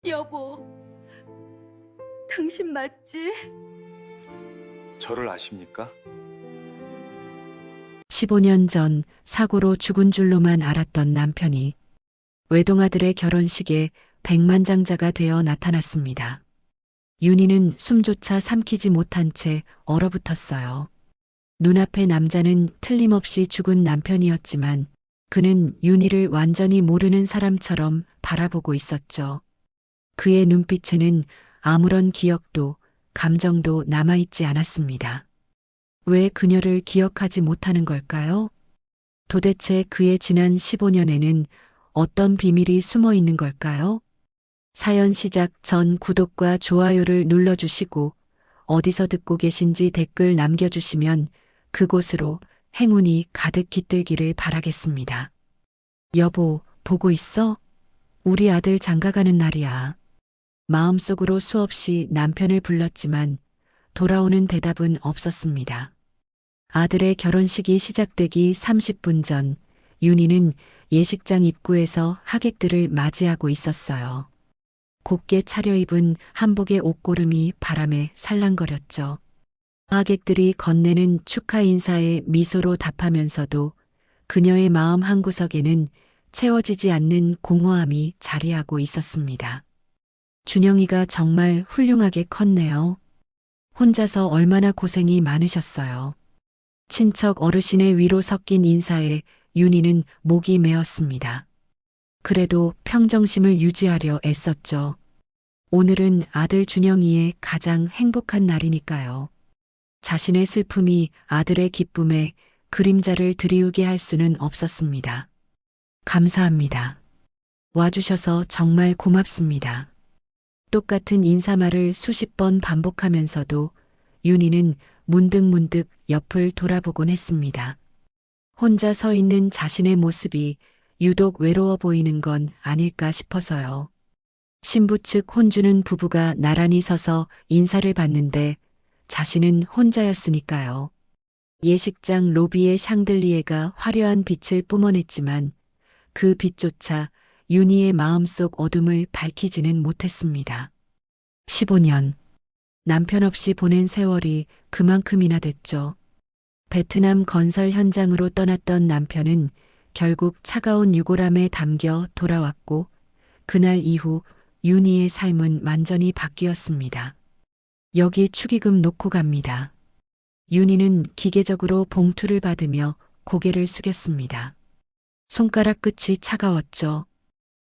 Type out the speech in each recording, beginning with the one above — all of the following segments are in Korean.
여보, 당신 맞지? 저를 아십니까? 15년 전 사고로 죽은 줄로만 알았던 남편이 외동아들의 결혼식에 백만장자가 되어 나타났습니다. 윤희는 숨조차 삼키지 못한 채 얼어붙었어요. 눈앞의 남자는 틀림없이 죽은 남편이었지만 그는 윤희를 완전히 모르는 사람처럼 바라보고 있었죠. 그의 눈빛에는 아무런 기억도 감정도 남아있지 않았습니다. 왜 그녀를 기억하지 못하는 걸까요? 도대체 그의 지난 15년에는 어떤 비밀이 숨어 있는 걸까요? 사연 시작 전 구독과 좋아요를 눌러주시고 어디서 듣고 계신지 댓글 남겨주시면 그곳으로 행운이 가득 깃들기를 바라겠습니다. 여보, 보고 있어? 우리 아들 장가가는 날이야. 마음속으로 수없이 남편을 불렀지만 돌아오는 대답은 없었습니다. 아들의 결혼식이 시작되기 30분 전 윤희는 예식장 입구에서 하객들을 맞이하고 있었어요. 곱게 차려입은 한복의 옷고름이 바람에 살랑거렸죠. 하객들이 건네는 축하 인사에 미소로 답하면서도 그녀의 마음 한구석에는 채워지지 않는 공허함이 자리하고 있었습니다. 준영이가 정말 훌륭하게 컸네요. 혼자서 얼마나 고생이 많으셨어요. 친척 어르신의 위로 섞인 인사에 윤희는 목이 메었습니다. 그래도 평정심을 유지하려 애썼죠. 오늘은 아들 준영이의 가장 행복한 날이니까요. 자신의 슬픔이 아들의 기쁨에 그림자를 드리우게 할 수는 없었습니다. 감사합니다. 와주셔서 정말 고맙습니다. 똑같은 인사말을 수십 번 반복하면서도 윤희는 문득문득 옆을 돌아보곤 했습니다. 혼자 서 있는 자신의 모습이 유독 외로워 보이는 건 아닐까 싶어서요. 신부 측 혼주는 부부가 나란히 서서 인사를 받는데 자신은 혼자였으니까요. 예식장 로비의 샹들리에가 화려한 빛을 뿜어냈지만 그 빛조차 윤희의 마음속 어둠을 밝히지는 못했습니다. 15년. 남편 없이 보낸 세월이 그만큼이나 됐죠. 베트남 건설 현장으로 떠났던 남편은 결국 차가운 유골함에 담겨 돌아왔고 그날 이후 윤희의 삶은 완전히 바뀌었습니다. 여기 축의금 놓고 갑니다. 윤희는 기계적으로 봉투를 받으며 고개를 숙였습니다. 손가락 끝이 차가웠죠.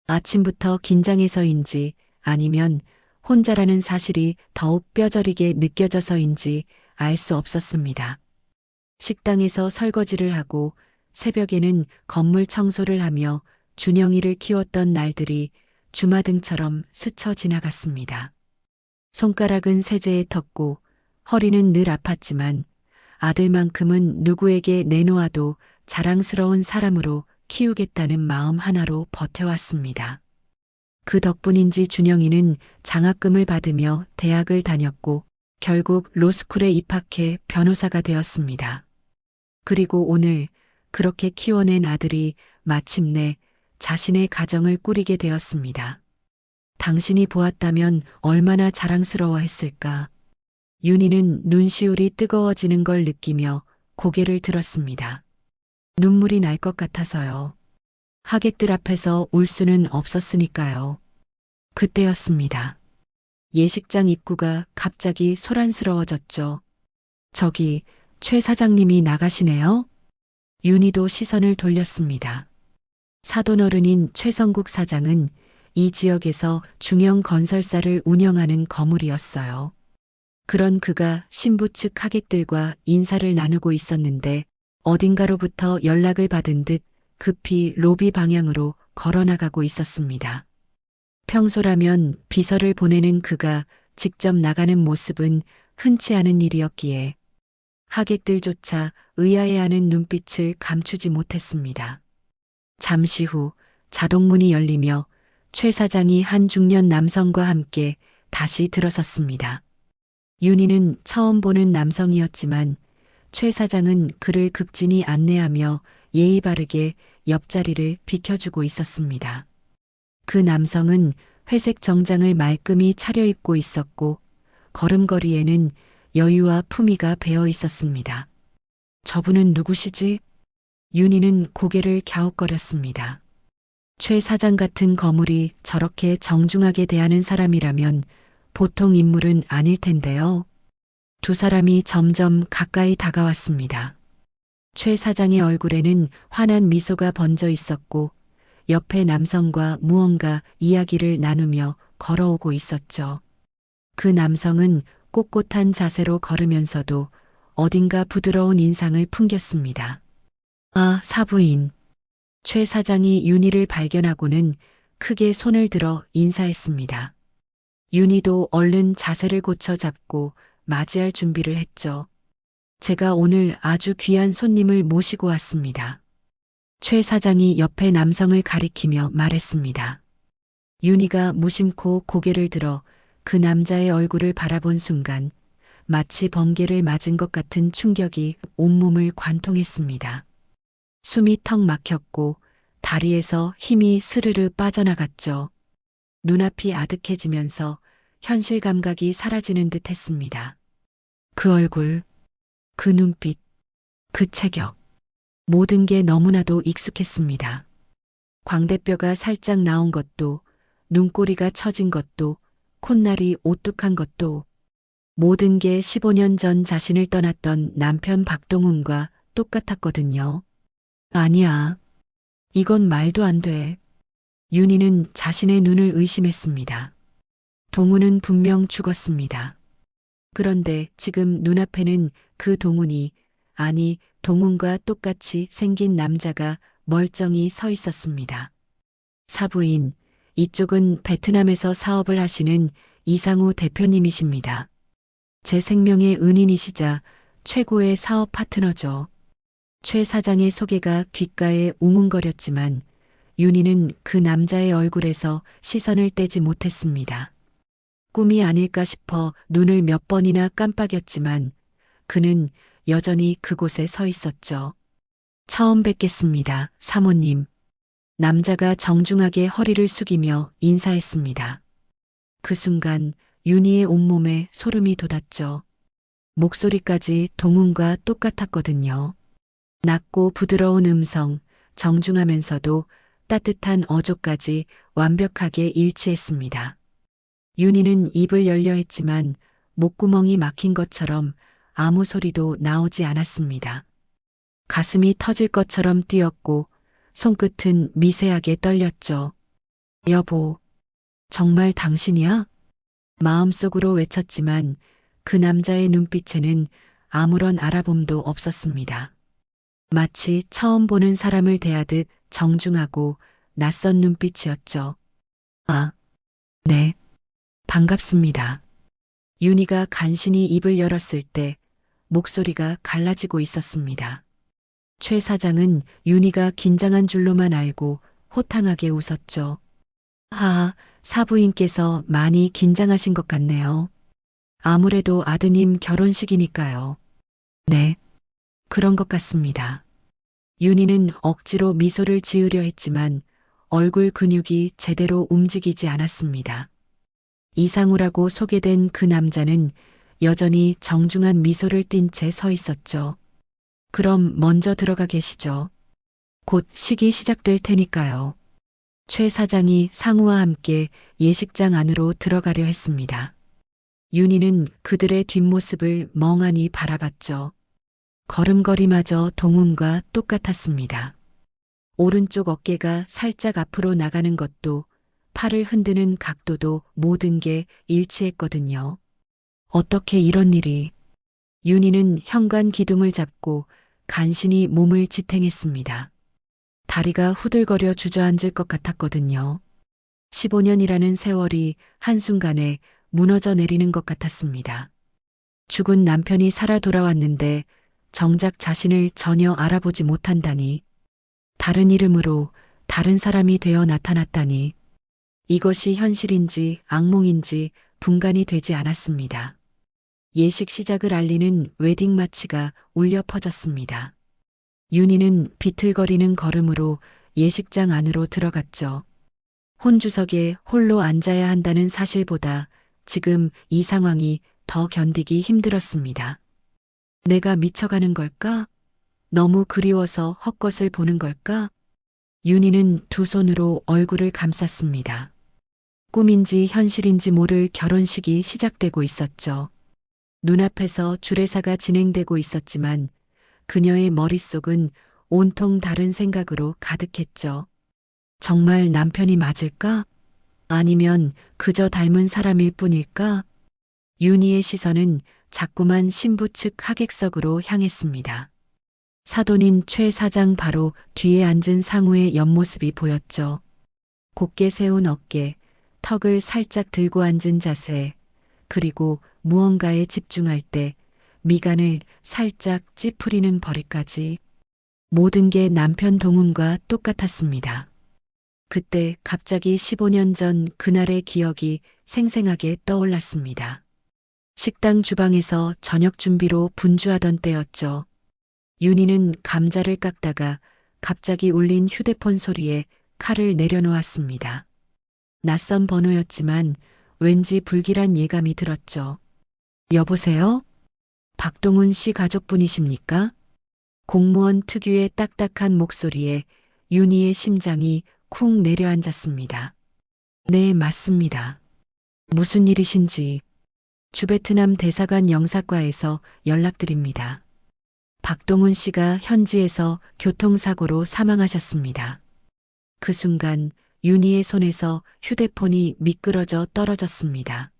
아침부터 긴장해서인지 아니면 혼자라는 사실이 더욱 뼈저리게 느껴져서인지 알 수 없었습니다. 식당에서 설거지를 하고 새벽에는 건물 청소를 하며 준영이를 키웠던 날들이 주마등처럼 스쳐 지나갔습니다. 손가락은 세제에 텄고 허리는 늘 아팠지만 아들만큼은 누구에게 내놓아도 자랑스러운 사람으로 키우겠다는 마음 하나로 버텨왔습니다. 그 덕분인지 준영이는 장학금을 받으며 대학을 다녔고 결국 로스쿨에 입학해 변호사가 되었습니다. 그리고 오늘 그렇게 키워낸 아들이 마침내 자신의 가정을 꾸리게 되었습니다. 당신이 보았다면 얼마나 자랑스러워했을까. 윤희는 눈시울이 뜨거워지는 걸 느끼며 고개를 들었습니다. 눈물이 날 것 같아서요. 하객들 앞에서 울 수는 없었으니까요. 그때였습니다. 예식장 입구가 갑자기 소란스러워졌죠. 저기 최 사장님이 나가시네요. 윤희도 시선을 돌렸습니다. 사돈어른인 최성국 사장은 이 지역에서 중형 건설사를 운영하는 거물이었어요. 그런 그가 신부 측 하객들과 인사를 나누고 있었는데 어딘가로부터 연락을 받은 듯 급히 로비 방향으로 걸어나가고 있었습니다. 평소라면 비서를 보내는 그가 직접 나가는 모습은 흔치 않은 일이었기에 하객들조차 의아해하는 눈빛을 감추지 못했습니다. 잠시 후 자동문이 열리며 최 사장이 한 중년 남성과 함께 다시 들어섰습니다. 윤희는 처음 보는 남성이었지만 최 사장은 그를 극진히 안내하며 예의 바르게 옆자리를 비켜주고 있었습니다. 그 남성은 회색 정장을 말끔히 차려입고 있었고 걸음걸이에는 여유와 품위가 배어 있었습니다. 저분은 누구시지? 윤희는 고개를 갸웃거렸습니다. 최 사장 같은 거물이 저렇게 정중하게 대하는 사람이라면 보통 인물은 아닐 텐데요. 두 사람이 점점 가까이 다가왔습니다. 최 사장의 얼굴에는 환한 미소가 번져 있었고 옆에 남성과 무언가 이야기를 나누며 걸어오고 있었죠. 그 남성은 꼿꼿한 자세로 걸으면서도 어딘가 부드러운 인상을 풍겼습니다. 아, 사부인. 최 사장이 윤희를 발견하고는 크게 손을 들어 인사했습니다. 윤희도 얼른 자세를 고쳐 잡고 맞이할 준비를 했죠. 제가 오늘 아주 귀한 손님을 모시고 왔습니다. 최 사장이 옆에 남성을 가리키며 말했습니다. 윤희가 무심코 고개를 들어 그 남자의 얼굴을 바라본 순간 마치 번개를 맞은 것 같은 충격이 온몸을 관통했습니다. 숨이 턱 막혔고 다리에서 힘이 스르르 빠져나갔죠. 눈앞이 아득해지면서 현실 감각이 사라지는 듯 했습니다. 그 얼굴, 그 눈빛, 그 체격. 모든 게 너무나도 익숙했습니다. 광대뼈가 살짝 나온 것도, 눈꼬리가 처진 것도, 콧날이 오뚝한 것도, 모든 게 15년 전 자신을 떠났던 남편 박동훈과 똑같았거든요. 아니야. 이건 말도 안 돼. 윤희는 자신의 눈을 의심했습니다. 동훈은 분명 죽었습니다. 그런데 지금 눈앞에는 그 동훈이, 아니 동훈과 똑같이 생긴 남자가 멀쩡히 서 있었습니다. 사부인, 이쪽은 베트남에서 사업을 하시는 이상우 대표님이십니다. 제 생명의 은인이시자 최고의 사업 파트너죠. 최 사장의 소개가 귓가에 웅웅거렸지만 윤희는 그 남자의 얼굴에서 시선을 떼지 못했습니다. 꿈이 아닐까 싶어 눈을 몇 번이나 깜빡였지만 그는 여전히 그곳에 서 있었죠. 처음 뵙겠습니다, 사모님. 남자가 정중하게 허리를 숙이며 인사했습니다. 그 순간 윤희의 온몸에 소름이 돋았죠. 목소리까지 동훈과 똑같았거든요. 낮고 부드러운 음성, 정중하면서도 따뜻한 어조까지 완벽하게 일치했습니다. 윤희는 입을 열려 했지만 목구멍이 막힌 것처럼 아무 소리도 나오지 않았습니다. 가슴이 터질 것처럼 뛰었고 손끝은 미세하게 떨렸죠. 여보, 정말 당신이야? 마음속으로 외쳤지만 그 남자의 눈빛에는 아무런 알아봄도 없었습니다. 마치 처음 보는 사람을 대하듯 정중하고 낯선 눈빛이었죠. 아, 네, 반갑습니다. 윤희가 간신히 입을 열었을 때 목소리가 갈라지고 있었습니다. 최 사장은 윤희가 긴장한 줄로만 알고 호탕하게 웃었죠. 아, 사부인께서 많이 긴장하신 것 같네요. 아무래도 아드님 결혼식이니까요. 네, 그런 것 같습니다. 윤희는 억지로 미소를 지으려 했지만 얼굴 근육이 제대로 움직이지 않았습니다. 이상우라고 소개된 그 남자는 여전히 정중한 미소를 띤 채 서 있었죠. 그럼 먼저 들어가 계시죠. 곧 식이 시작될 테니까요. 최 사장이 상우와 함께 예식장 안으로 들어가려 했습니다. 윤희는 그들의 뒷모습을 멍하니 바라봤죠. 걸음걸이마저 동훈과 똑같았습니다. 오른쪽 어깨가 살짝 앞으로 나가는 것도 팔을 흔드는 각도도 모든 게 일치했거든요. 어떻게 이런 일이. 윤희는 현관 기둥을 잡고 간신히 몸을 지탱했습니다. 다리가 후들거려 주저앉을 것 같았거든요. 15년이라는 세월이 한순간에 무너져 내리는 것 같았습니다. 죽은 남편이 살아 돌아왔는데 정작 자신을 전혀 알아보지 못한다니. 다른 이름으로 다른 사람이 되어 나타났다니. 이것이 현실인지 악몽인지 분간이 되지 않았습니다. 예식 시작을 알리는 웨딩 마치가 울려 퍼졌습니다. 윤희는 비틀거리는 걸음으로 예식장 안으로 들어갔죠. 혼주석에 홀로 앉아야 한다는 사실보다 지금 이 상황이 더 견디기 힘들었습니다. 내가 미쳐가는 걸까? 너무 그리워서 헛것을 보는 걸까? 윤희는 두 손으로 얼굴을 감쌌습니다. 꿈인지 현실인지 모를 결혼식이 시작되고 있었죠. 눈앞에서 주례사가 진행되고 있었지만 그녀의 머릿속은 온통 다른 생각으로 가득했죠. 정말 남편이 맞을까? 아니면 그저 닮은 사람일 뿐일까? 윤희의 시선은 자꾸만 신부 측 하객석으로 향했습니다. 사돈인 최 사장 바로 뒤에 앉은 상우의 옆모습이 보였죠. 곧게 세운 어깨, 턱을 살짝 들고 앉은 자세, 그리고 무언가에 집중할 때 미간을 살짝 찌푸리는 벌이까지 모든 게 남편 동훈과 똑같았습니다. 그때 갑자기 15년 전 그날의 기억이 생생하게 떠올랐습니다. 식당 주방에서 저녁 준비로 분주하던 때였죠. 윤희는 감자를 깎다가 갑자기 울린 휴대폰 소리에 칼을 내려놓았습니다. 낯선 번호였지만 왠지 불길한 예감이 들었죠. 여보세요? 박동훈 씨 가족분이십니까? 공무원 특유의 딱딱한 목소리에 윤희의 심장이 쿵 내려앉았습니다. 네, 맞습니다. 무슨 일이신지 주베트남 대사관 영사과에서 연락드립니다. 박동훈 씨가 현지에서 교통사고로 사망하셨습니다. 그 순간 윤희의 손에서 휴대폰이 미끄러져 떨어졌습니다.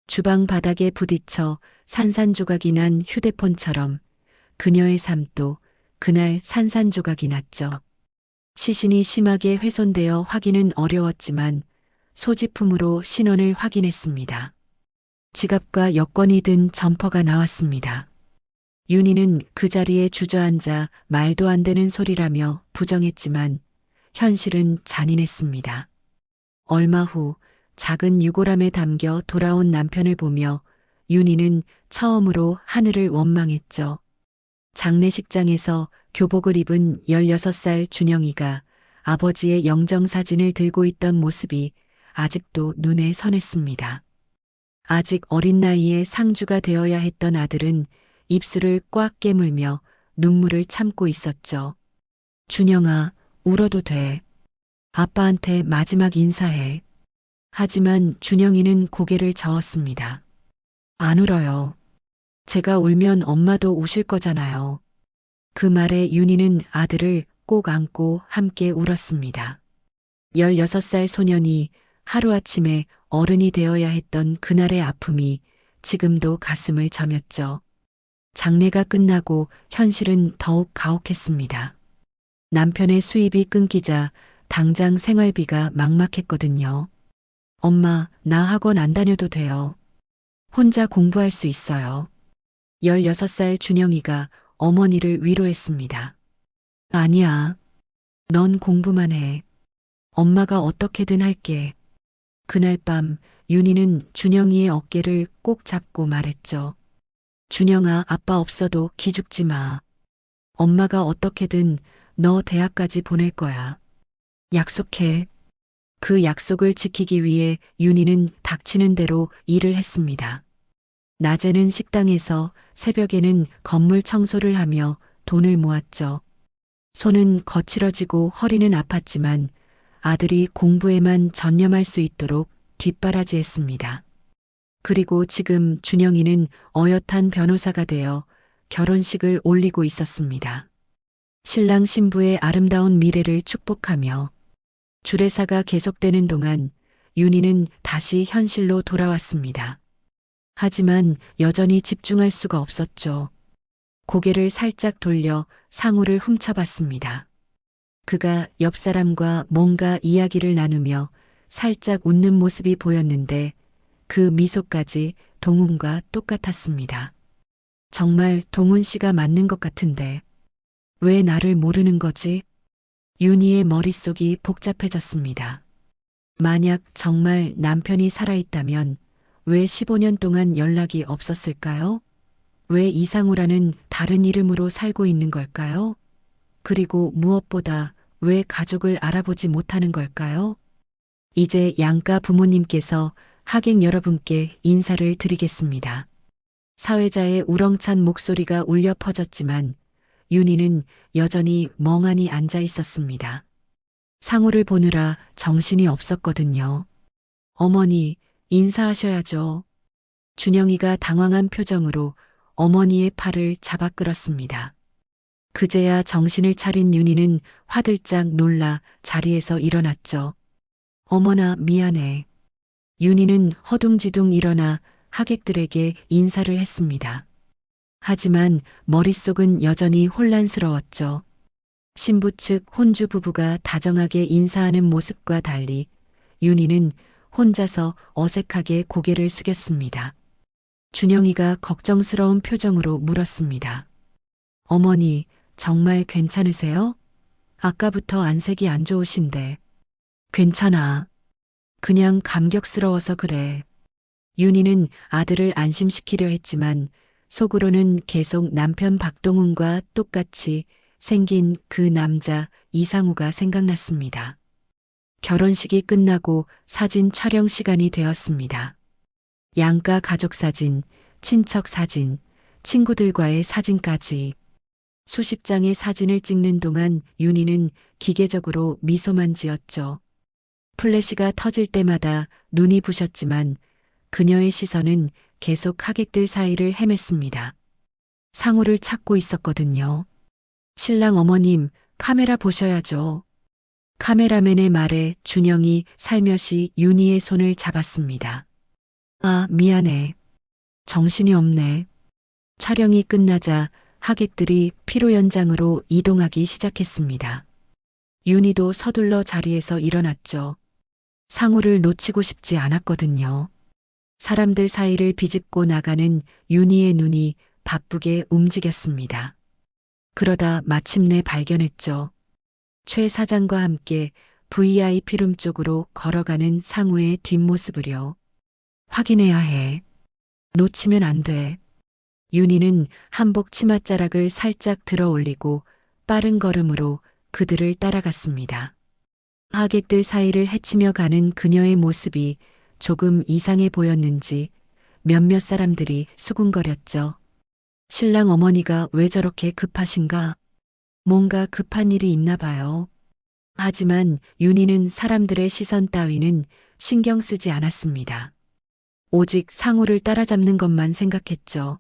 주방 바닥에 부딪혀 산산조각이 난 휴대폰처럼 그녀의 삶도 그날 산산조각이 났죠. 시신이 심하게 훼손되어 확인은 어려웠지만 소지품으로 신원을 확인했습니다. 지갑과 여권이 든 점퍼가 나왔습니다. 윤희는 그 자리에 주저앉아 말도 안 되는 소리라며 부정했지만 현실은 잔인했습니다. 얼마 후 작은 유골함에 담겨 돌아온 남편을 보며 윤희는 처음으로 하늘을 원망했죠. 장례식장에서 교복을 입은 16살 준영이가 아버지의 영정사진을 들고 있던 모습이 아직도 눈에 선했습니다. 아직 어린 나이에 상주가 되어야 했던 아들은 입술을 꽉 깨물며 눈물을 참고 있었죠. 준영아, 울어도 돼. 아빠한테 마지막 인사해. 하지만 준영이는 고개를 저었습니다. 안 울어요. 제가 울면 엄마도 우실 거잖아요. 그 말에 윤희는 아들을 꼭 안고 함께 울었습니다. 16살 소년이 하루아침에 어른이 되어야 했던 그날의 아픔이 지금도 가슴을 저몄죠. 장례가 끝나고 현실은 더욱 가혹했습니다. 남편의 수입이 끊기자 당장 생활비가 막막했거든요. 엄마, 나 학원 안 다녀도 돼요. 혼자 공부할 수 있어요. 16살 준영이가 어머니를 위로했습니다. 아니야. 넌 공부만 해. 엄마가 어떻게든 할게. 그날 밤 윤희는 준영이의 어깨를 꼭 잡고 말했죠. 준영아, 아빠 없어도 기죽지 마. 엄마가 어떻게든 너 대학까지 보낼 거야. 약속해. 그 약속을 지키기 위해 윤희는 닥치는 대로 일을 했습니다. 낮에는 식당에서, 새벽에는 건물 청소를 하며 돈을 모았죠. 손은 거칠어지고 허리는 아팠지만 아들이 공부에만 전념할 수 있도록 뒷바라지했습니다. 그리고 지금 준영이는 어엿한 변호사가 되어 결혼식을 올리고 있었습니다. 신랑 신부의 아름다운 미래를 축복하며 주례사가 계속되는 동안 윤희는 다시 현실로 돌아왔습니다. 하지만 여전히 집중할 수가 없었죠. 고개를 살짝 돌려 상우를 훔쳐봤습니다. 그가 옆 사람과 뭔가 이야기를 나누며 살짝 웃는 모습이 보였는데 그 미소까지 동훈과 똑같았습니다. 정말 동훈 씨가 맞는 것 같은데 왜 나를 모르는 거지? 윤희의 머릿속이 복잡해졌습니다. 만약 정말 남편이 살아있다면 왜 15년 동안 연락이 없었을까요? 왜 이상우라는 다른 이름으로 살고 있는 걸까요? 그리고 무엇보다 왜 가족을 알아보지 못하는 걸까요? 이제 양가 부모님께서 하객 여러분께 인사를 드리겠습니다. 사회자의 우렁찬 목소리가 울려 퍼졌지만 윤희는 여전히 멍하니 앉아 있었습니다. 상우를 보느라 정신이 없었거든요. 어머니, 인사하셔야죠. 준영이가 당황한 표정으로 어머니의 팔을 잡아 끌었습니다. 그제야 정신을 차린 윤희는 화들짝 놀라 자리에서 일어났죠. 어머나 미안해. 윤희는 허둥지둥 일어나 하객들에게 인사를 했습니다. 하지만 머릿속은 여전히 혼란스러웠죠. 신부 측 혼주 부부가 다정하게 인사하는 모습과 달리 윤희는 혼자서 어색하게 고개를 숙였습니다. 준영이가 걱정스러운 표정으로 물었습니다. 어머니, 정말 괜찮으세요? 아까부터 안색이 안 좋으신데. 괜찮아. 그냥 감격스러워서 그래. 윤희는 아들을 안심시키려 했지만 속으로는 계속 남편 박동훈과 똑같이 생긴 그 남자 이상우가 생각났습니다. 결혼식이 끝나고 사진 촬영 시간이 되었습니다. 양가 가족 사진, 친척 사진, 친구들과의 사진까지. 수십 장의 사진을 찍는 동안 윤희는 기계적으로 미소만 지었죠. 플래시가 터질 때마다 눈이 부셨지만 그녀의 시선은 계속 하객들 사이를 헤맸습니다. 상우를 찾고 있었거든요. 신랑 어머님, 카메라 보셔야죠. 카메라맨의 말에 준영이 살며시 윤희의 손을 잡았습니다. 아, 미안해. 정신이 없네. 촬영이 끝나자 하객들이 피로 연장으로 이동하기 시작했습니다. 윤희도 서둘러 자리에서 일어났죠. 상우를 놓치고 싶지 않았거든요. 사람들 사이를 비집고 나가는 윤희의 눈이 바쁘게 움직였습니다. 그러다 마침내 발견했죠. 최 사장과 함께 VIP룸 쪽으로 걸어가는 상우의 뒷모습을요. 확인해야 해. 놓치면 안 돼. 윤희는 한복 치맛자락을 살짝 들어 올리고 빠른 걸음으로 그들을 따라갔습니다. 하객들 사이를 헤치며 가는 그녀의 모습이 조금 이상해 보였는지 몇몇 사람들이 수군거렸죠. 신랑 어머니가 왜 저렇게 급하신가? 뭔가 급한 일이 있나 봐요. 하지만 윤희는 사람들의 시선 따위는 신경 쓰지 않았습니다. 오직 상우를 따라잡는 것만 생각했죠.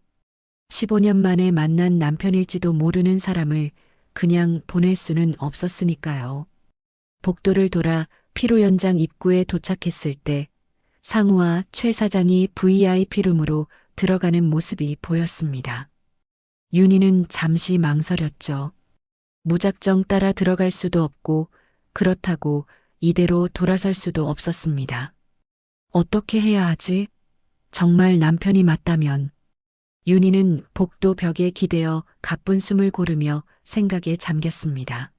15년 만에 만난 남편일지도 모르는 사람을 그냥 보낼 수는 없었으니까요. 복도를 돌아 피로연장 입구에 도착했을 때 상우와 최 사장이 VIP룸으로 들어가는 모습이 보였습니다. 윤희는 잠시 망설였죠. 무작정 따라 들어갈 수도 없고 그렇다고 이대로 돌아설 수도 없었습니다. 어떻게 해야 하지? 정말 남편이 맞다면. 윤희는 복도 벽에 기대어 가쁜 숨을 고르며 생각에 잠겼습니다.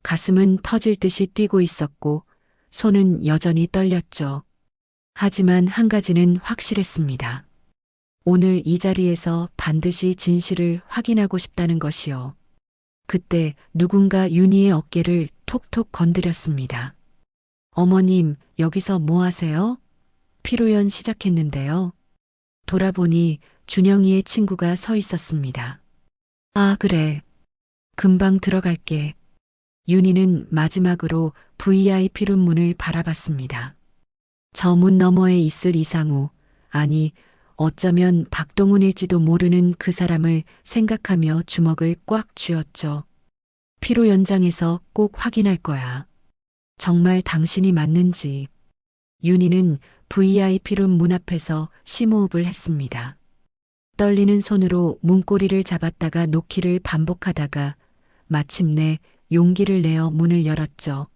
가슴은 터질 듯이 뛰고 있었고 손은 여전히 떨렸죠. 하지만 한 가지는 확실했습니다. 오늘 이 자리에서 반드시 진실을 확인하고 싶다는 것이요. 그때 누군가 윤희의 어깨를 톡톡 건드렸습니다. 어머님, 여기서 뭐 하세요? 피로연 시작했는데요. 돌아보니 준영이의 친구가 서 있었습니다. 아, 그래. 금방 들어갈게. 윤희는 마지막으로 VIP룸 문을 바라봤습니다. 저 문 너머에 있을 이상우, 아니, 어쩌면 박동훈일지도 모르는 그 사람을 생각하며 주먹을 꽉 쥐었죠. 피로 연장해서 꼭 확인할 거야. 정말 당신이 맞는지. 윤희는 VIP룸 문 앞에서 심호흡을 했습니다. 떨리는 손으로 문고리를 잡았다가 놓기를 반복하다가 마침내 용기를 내어 문을 열었죠.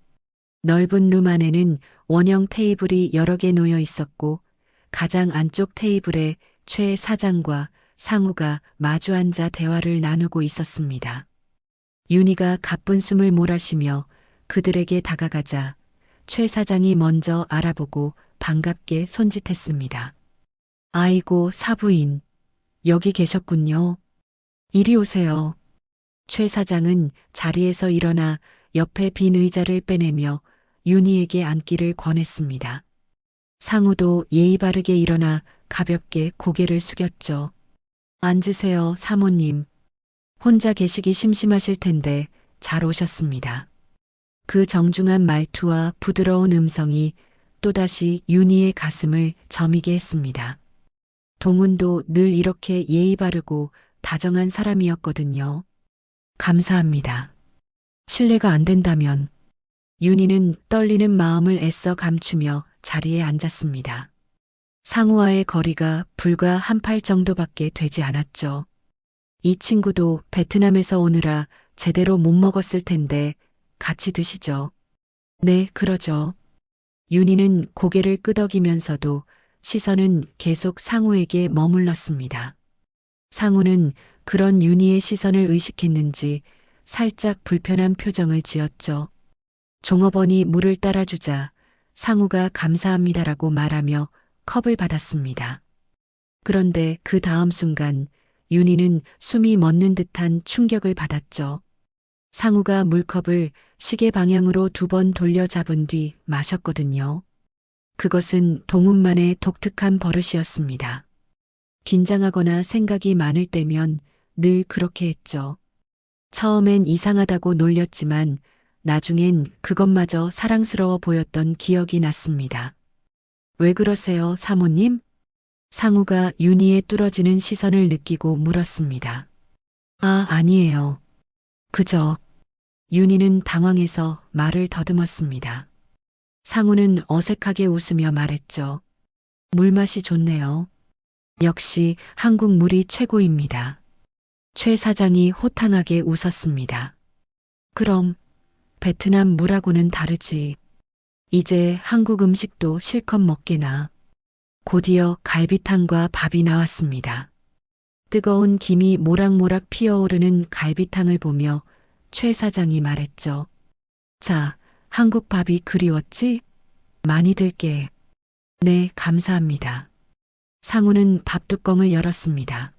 넓은 룸 안에는 원형 테이블이 여러 개 놓여 있었고 가장 안쪽 테이블에 최 사장과 상우가 마주 앉아 대화를 나누고 있었습니다. 윤희가 가쁜 숨을 몰아쉬며 그들에게 다가가자 최 사장이 먼저 알아보고 반갑게 손짓했습니다. 아이고, 사부인. 여기 계셨군요. 이리 오세요. 최 사장은 자리에서 일어나 옆에 빈 의자를 빼내며 윤희에게 앉기를 권했습니다. 상우도 예의 바르게 일어나 가볍게 고개를 숙였죠. 앉으세요, 사모님. 혼자 계시기 심심하실 텐데 잘 오셨습니다. 그 정중한 말투와 부드러운 음성이 또다시 윤희의 가슴을 저미게 했습니다. 동훈도 늘 이렇게 예의 바르고 다정한 사람이었거든요. 감사합니다. 실례가 안 된다면. 윤희는 떨리는 마음을 애써 감추며 자리에 앉았습니다. 상우와의 거리가 불과 한 팔 정도밖에 되지 않았죠. 이 친구도 베트남에서 오느라 제대로 못 먹었을 텐데 같이 드시죠. 네, 그러죠. 윤희는 고개를 끄덕이면서도 시선은 계속 상우에게 머물렀습니다. 상우는 그런 윤희의 시선을 의식했는지 살짝 불편한 표정을 지었죠. 종업원이 물을 따라주자 상우가 감사합니다라고 말하며 컵을 받았습니다. 그런데 그 다음 순간 윤희는 숨이 멎는 듯한 충격을 받았죠. 상우가 물컵을 시계 방향으로 2번 돌려 잡은 뒤 마셨거든요. 그것은 동훈만의 독특한 버릇이었습니다. 긴장하거나 생각이 많을 때면 늘 그렇게 했죠. 처음엔 이상하다고 놀렸지만 나중엔 그것마저 사랑스러워 보였던 기억이 났습니다. 왜 그러세요, 사모님? 상우가 윤희의 뚫어지는 시선을 느끼고 물었습니다. 아, 아니에요. 그저. 윤희는 당황해서 말을 더듬었습니다. 상우는 어색하게 웃으며 말했죠. 물맛이 좋네요. 역시 한국 물이 최고입니다. 최 사장이 호탕하게 웃었습니다. 그럼 베트남 물하고는 다르지. 이제 한국 음식도 실컷 먹게나. 곧이어 갈비탕과 밥이 나왔습니다. 뜨거운 김이 모락모락 피어오르는 갈비탕을 보며 최 사장이 말했죠. 자, 한국 밥이 그리웠지? 많이 들게. 네, 감사합니다. 상우는 밥뚜껑을 열었습니다.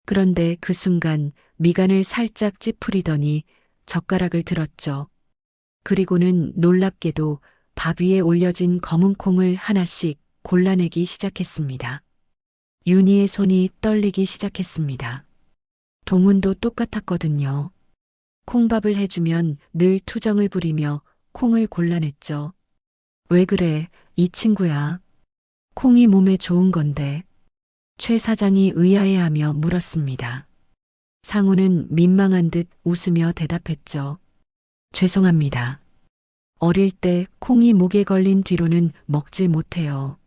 그런데 그 순간 미간을 살짝 찌푸리더니 젓가락을 들었죠. 그리고는 놀랍게도 밥 위에 올려진 검은 콩을 하나씩 골라내기 시작했습니다. 윤희의 손이 떨리기 시작했습니다. 동훈도 똑같았거든요. 콩밥을 해주면 늘 투정을 부리며 콩을 골라냈죠. 왜 그래, 이 친구야. 콩이 몸에 좋은 건데. 최 사장이 의아해하며 물었습니다. 상우는 민망한 듯 웃으며 대답했죠. 죄송합니다. 어릴 때 콩이 목에 걸린 뒤로는 먹질 못해요.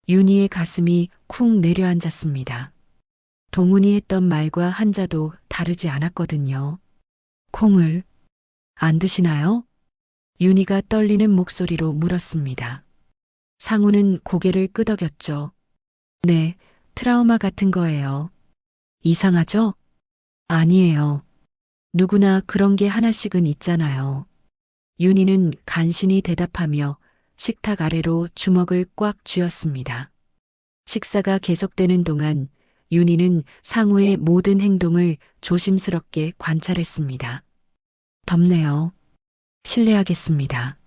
윤희의 가슴이 쿵 내려앉았습니다. 동훈이 했던 말과 한자도 다르지 않았거든요. 콩을 안 드시나요? 윤희가 떨리는 목소리로 물었습니다. 상우는 고개를 끄덕였죠. 네, 트라우마 같은 거예요. 이상하죠? 아니에요. 누구나 그런 게 하나씩은 있잖아요. 윤희는 간신히 대답하며 식탁 아래로 주먹을 꽉 쥐었습니다. 식사가 계속되는 동안 윤희는 상우의 모든 행동을 조심스럽게 관찰했습니다. 덥네요. 실례하겠습니다.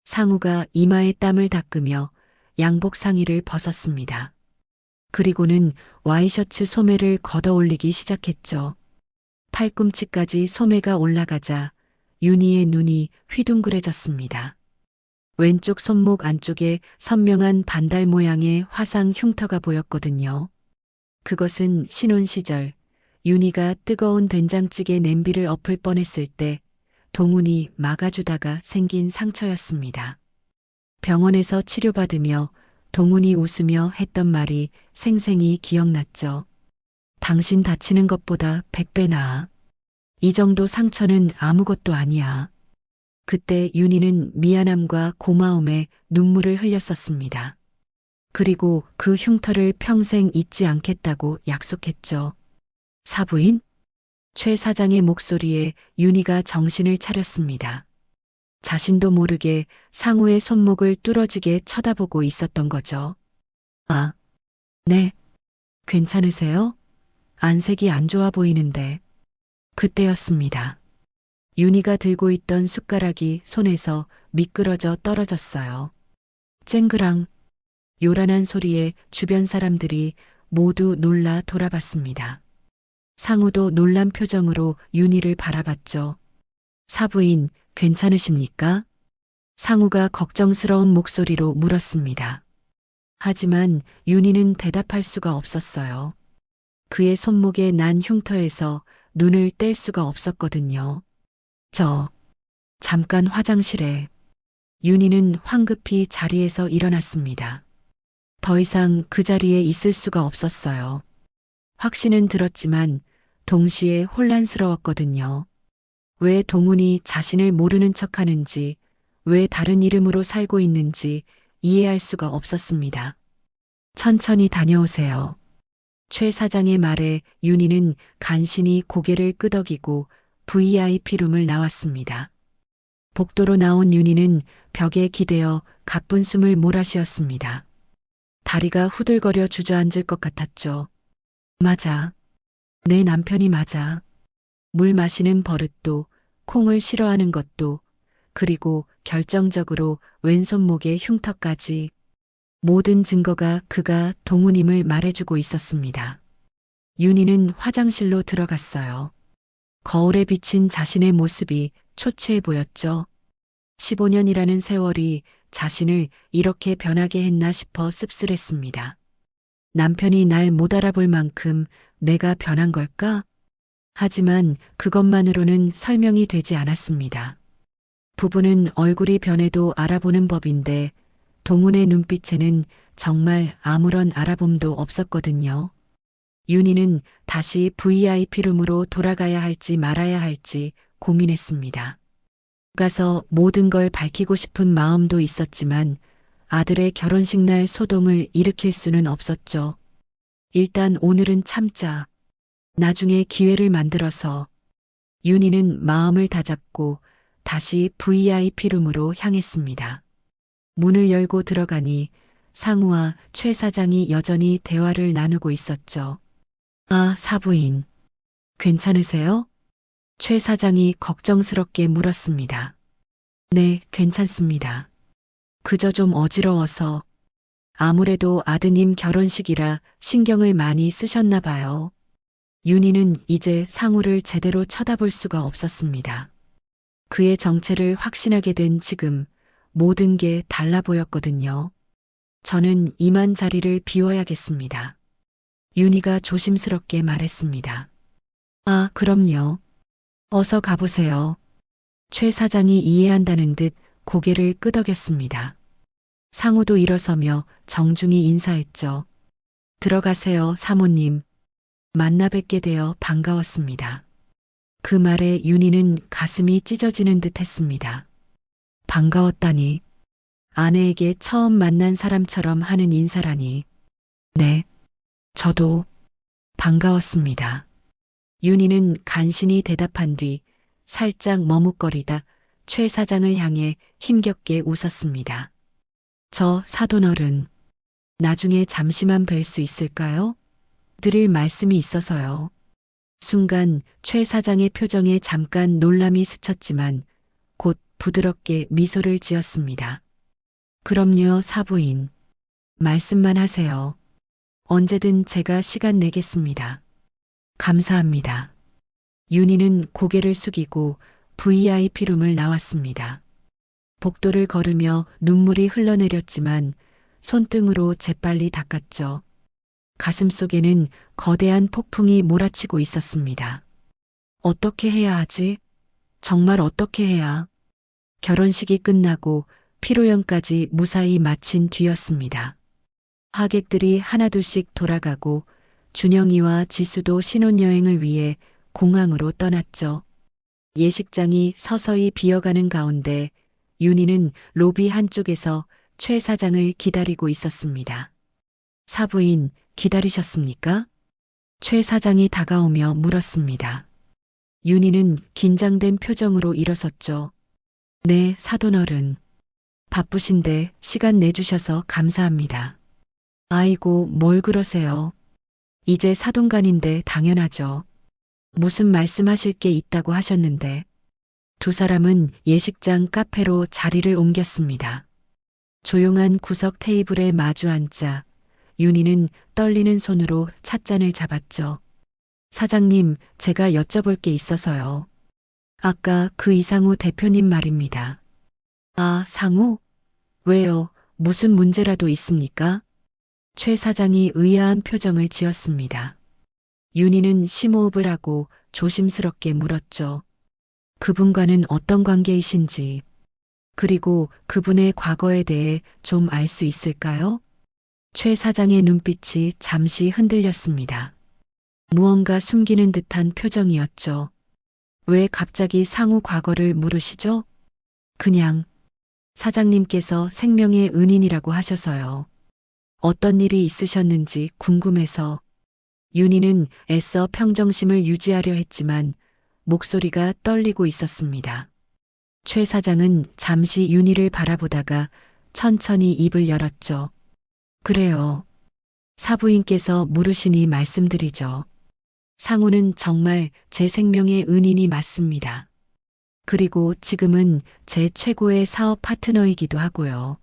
상우가 이마에 땀을 닦으며 양복 상의를 벗었습니다. 그리고는 와이셔츠 소매를 걷어 올리기 시작했죠. 팔꿈치까지 소매가 올라가자 윤희의 눈이 휘둥그레졌습니다. 왼쪽 손목 안쪽에 선명한 반달 모양의 화상 흉터가 보였거든요. 그것은 신혼 시절 윤희가 뜨거운 된장찌개 냄비를 엎을 뻔했을 때 동훈이 막아주다가 생긴 상처였습니다. 병원에서 치료받으며 동훈이 웃으며 했던 말이 생생히 기억났죠. 당신 다치는 것보다 100배 나아. 이 정도 상처는 아무것도 아니야. 그때 윤희는 미안함과 고마움에 눈물을 흘렸었습니다. 그리고 그 흉터를 평생 잊지 않겠다고 약속했죠. 사부인? 최 사장의 목소리에 윤희가 정신을 차렸습니다. 자신도 모르게 상우의 손목을 뚫어지게 쳐다보고 있었던 거죠. 아, 네. 괜찮으세요? 안색이 안 좋아 보이는데. 그때였습니다. 윤희가 들고 있던 숟가락이 손에서 미끄러져 떨어졌어요. 쨍그랑 요란한 소리에 주변 사람들이 모두 놀라 돌아봤습니다. 상우도 놀란 표정으로 윤희를 바라봤죠. 사부인, 괜찮으십니까? 상우가 걱정스러운 목소리로 물었습니다. 하지만 윤희는 대답할 수가 없었어요. 그의 손목에 난 흉터에서 눈을 뗄 수가 없었거든요. 잠깐 화장실에. 윤희는 황급히 자리에서 일어났습니다. 더 이상 그 자리에 있을 수가 없었어요. 확신은 들었지만 동시에 혼란스러웠거든요. 왜 동훈이 자신을 모르는 척하는지, 왜 다른 이름으로 살고 있는지 이해할 수가 없었습니다. 천천히 다녀오세요. 최 사장의 말에 윤희는 간신히 고개를 끄덕이고 VIP룸을 나왔습니다. 복도로 나온 윤희는 벽에 기대어 가쁜 숨을 몰아쉬었습니다. 다리가 후들거려 주저앉을 것 같았죠. 맞아. 내 남편이 맞아. 물 마시는 버릇도, 콩을 싫어하는 것도, 그리고 결정적으로 왼손목의 흉터까지 모든 증거가 그가 동훈임을 말해주고 있었습니다. 윤희는 화장실로 들어갔어요. 거울에 비친 자신의 모습이 초췌해 보였죠. 15년이라는 세월이 자신을 이렇게 변하게 했나 싶어 씁쓸했습니다. 남편이 날 못 알아볼 만큼 내가 변한 걸까? 하지만 그것만으로는 설명이 되지 않았습니다. 부부는 얼굴이 변해도 알아보는 법인데 동훈의 눈빛에는 정말 아무런 알아봄도 없었거든요. 윤희는 다시 VIP룸으로 돌아가야 할지 말아야 할지 고민했습니다. 가서 모든 걸 밝히고 싶은 마음도 있었지만 아들의 결혼식 날 소동을 일으킬 수는 없었죠. 일단 오늘은 참자. 나중에 기회를 만들어서. 윤희는 마음을 다잡고 다시 VIP룸으로 향했습니다. 문을 열고 들어가니 상우와 최 사장이 여전히 대화를 나누고 있었죠. 아, 사부인. 괜찮으세요? 최 사장이 걱정스럽게 물었습니다. 네, 괜찮습니다. 그저 좀 어지러워서. 아무래도 아드님 결혼식이라 신경을 많이 쓰셨나 봐요. 윤희는 이제 상우를 제대로 쳐다볼 수가 없었습니다. 그의 정체를 확신하게 된 지금 모든 게 달라 보였거든요. 저는 이만 자리를 비워야겠습니다. 윤희가 조심스럽게 말했습니다. 아, 그럼요. 어서 가보세요. 최 사장이 이해한다는 듯 고개를 끄덕였습니다. 상우도 일어서며 정중히 인사했죠. 들어가세요, 사모님. 만나 뵙게 되어 반가웠습니다. 그 말에 윤희는 가슴이 찢어지는 듯 했습니다. 반가웠다니. 아내에게 처음 만난 사람처럼 하는 인사라니. 네, 저도 반가웠습니다. 윤희는 간신히 대답한 뒤 살짝 머뭇거리다 최 사장을 향해 힘겹게 웃었습니다. 저 사돈어른, 나중에 잠시만 뵐 수 있을까요? 드릴 말씀이 있어서요. 순간 최 사장의 표정에 잠깐 놀람이 스쳤지만 곧 부드럽게 미소를 지었습니다. 그럼요, 사부인. 말씀만 하세요. 언제든 제가 시간 내겠습니다. 감사합니다. 윤희는 고개를 숙이고 VIP룸을 나왔습니다. 복도를 걸으며 눈물이 흘러내렸지만 손등으로 재빨리 닦았죠. 가슴속에는 거대한 폭풍이 몰아치고 있었습니다. 어떻게 해야 하지? 정말 어떻게 해야? 결혼식이 끝나고 피로연까지 무사히 마친 뒤였습니다. 하객들이 하나둘씩 돌아가고 준영이와 지수도 신혼여행을 위해 공항으로 떠났죠. 예식장이 서서히 비어가는 가운데 윤희는 로비 한쪽에서 최 사장을 기다리고 있었습니다. 사부인, 기다리셨습니까? 최 사장이 다가오며 물었습니다. 윤희는 긴장된 표정으로 일어섰죠. 네, 사돈어른. 바쁘신데 시간 내주셔서 감사합니다. 아이고, 뭘 그러세요. 이제 사돈간인데 당연하죠. 무슨 말씀하실 게 있다고 하셨는데. 두 사람은 예식장 카페로 자리를 옮겼습니다. 조용한 구석 테이블에 마주 앉자 윤희는 떨리는 손으로 찻잔을 잡았죠. 사장님, 제가 여쭤볼 게 있어서요. 아까 그 이상우 대표님 말입니다. 아, 상우? 왜요? 무슨 문제라도 있습니까? 최 사장이 의아한 표정을 지었습니다. 윤희는 심호흡을 하고 조심스럽게 물었죠. 그분과는 어떤 관계이신지, 그리고 그분의 과거에 대해 좀 알 수 있을까요? 최 사장의 눈빛이 잠시 흔들렸습니다. 무언가 숨기는 듯한 표정이었죠. 왜 갑자기 상우 과거를 물으시죠? 그냥 사장님께서 생명의 은인이라고 하셔서요. 어떤 일이 있으셨는지 궁금해서. 윤희는 애써 평정심을 유지하려 했지만 목소리가 떨리고 있었습니다. 최 사장은 잠시 윤희를 바라보다가 천천히 입을 열었죠. 그래요. 사부인께서 물으시니 말씀드리죠. 상우는 정말 제 생명의 은인이 맞습니다. 그리고 지금은 제 최고의 사업 파트너이기도 하고요.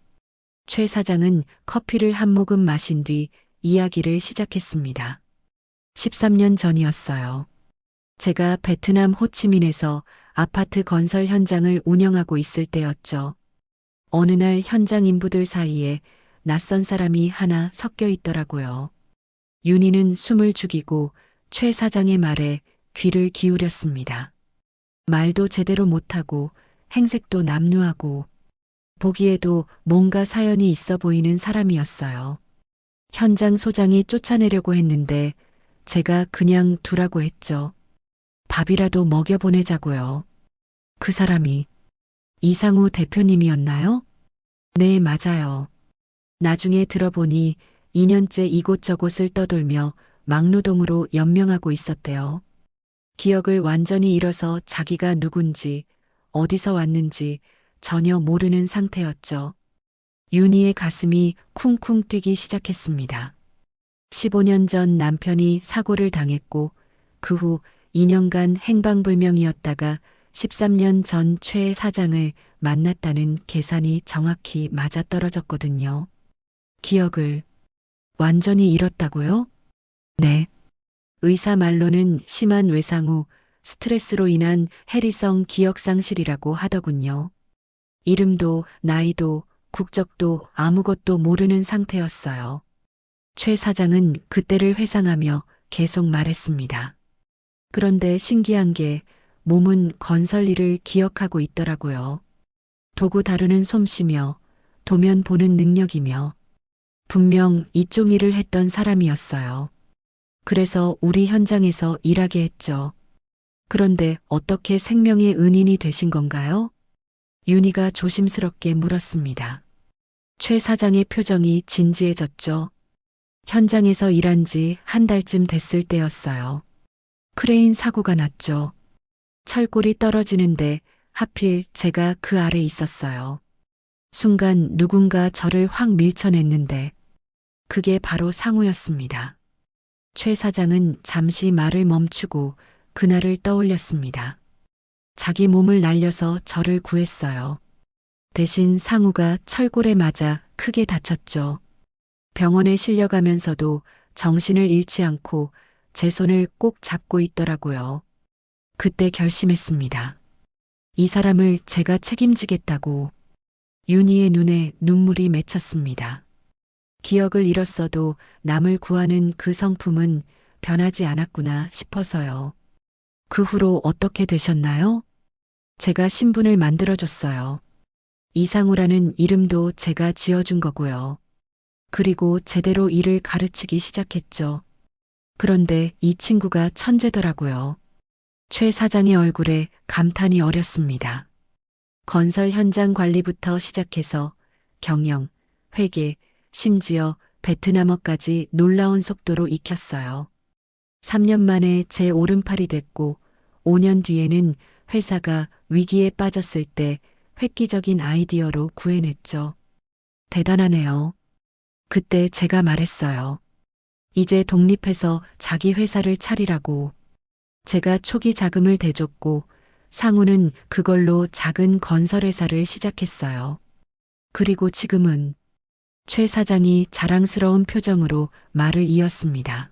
최 사장은 커피를 한 모금 마신 뒤 이야기를 시작했습니다. 13년 전이었어요. 제가 베트남 호치민에서 아파트 건설 현장을 운영하고 있을 때였죠. 어느 날 현장 인부들 사이에 낯선 사람이 하나 섞여 있더라고요. 윤희는 숨을 죽이고 최 사장의 말에 귀를 기울였습니다. 말도 제대로 못하고 행색도 남루하고 보기에도 뭔가 사연이 있어 보이는 사람이었어요. 현장 소장이 쫓아내려고 했는데 제가 그냥 두라고 했죠. 밥이라도 먹여보내자고요. 그 사람이 이상우 대표님이었나요? 네, 맞아요. 나중에 들어보니 2년째 이곳저곳을 떠돌며 막노동으로 연명하고 있었대요. 기억을 완전히 잃어서 자기가 누군지, 어디서 왔는지 전혀 모르는 상태였죠. 윤희의 가슴이 쿵쿵 뛰기 시작했습니다. 15년 전 남편이 사고를 당했고 그 후 2년간 행방불명이었다가 13년 전 최 사장을 만났다는 계산이 정확히 맞아떨어졌거든요. 기억을 완전히 잃었다고요? 네. 의사 말로는 심한 외상 후 스트레스로 인한 해리성 기억상실이라고 하더군요. 이름도 나이도 국적도 아무것도 모르는 상태였어요. 최 사장은 그때를 회상하며 계속 말했습니다. 그런데 신기한 게 몸은 건설 일을 기억하고 있더라고요. 도구 다루는 솜씨며 도면 보는 능력이며 분명 이쪽 일을 했던 사람이었어요. 그래서 우리 현장에서 일하게 했죠. 그런데 어떻게 생명의 은인이 되신 건가요? 윤희가 조심스럽게 물었습니다. 최 사장의 표정이 진지해졌죠. 현장에서 일한 지 한 달쯤 됐을 때였어요. 크레인 사고가 났죠. 철골이 떨어지는데 하필 제가 그 아래 있었어요. 순간 누군가 저를 확 밀쳐냈는데 그게 바로 상우였습니다. 최 사장은 잠시 말을 멈추고 그날을 떠올렸습니다. 자기 몸을 날려서 저를 구했어요. 대신 상우가 철골에 맞아 크게 다쳤죠. 병원에 실려가면서도 정신을 잃지 않고 제 손을 꼭 잡고 있더라고요. 그때 결심했습니다. 이 사람을 제가 책임지겠다고. 윤희의 눈에 눈물이 맺혔습니다. 기억을 잃었어도 남을 구하는 그 성품은 변하지 않았구나 싶어서요. 그 후로 어떻게 되셨나요? 제가 신분을 만들어줬어요. 이상우라는 이름도 제가 지어준 거고요. 그리고 제대로 일을 가르치기 시작했죠. 그런데 이 친구가 천재더라고요. 최 사장의 얼굴에 감탄이 어렸습니다. 건설 현장 관리부터 시작해서 경영, 회계, 심지어 베트남어까지 놀라운 속도로 익혔어요. 3년 만에 제 오른팔이 됐고 5년 뒤에는 회사가 위기에 빠졌을 때 획기적인 아이디어로 구해냈죠. 대단하네요. 그때 제가 말했어요. 이제 독립해서 자기 회사를 차리라고. 제가 초기 자금을 대줬고 상우는 그걸로 작은 건설회사를 시작했어요. 그리고 지금은 최 사장이 자랑스러운 표정으로 말을 이었습니다.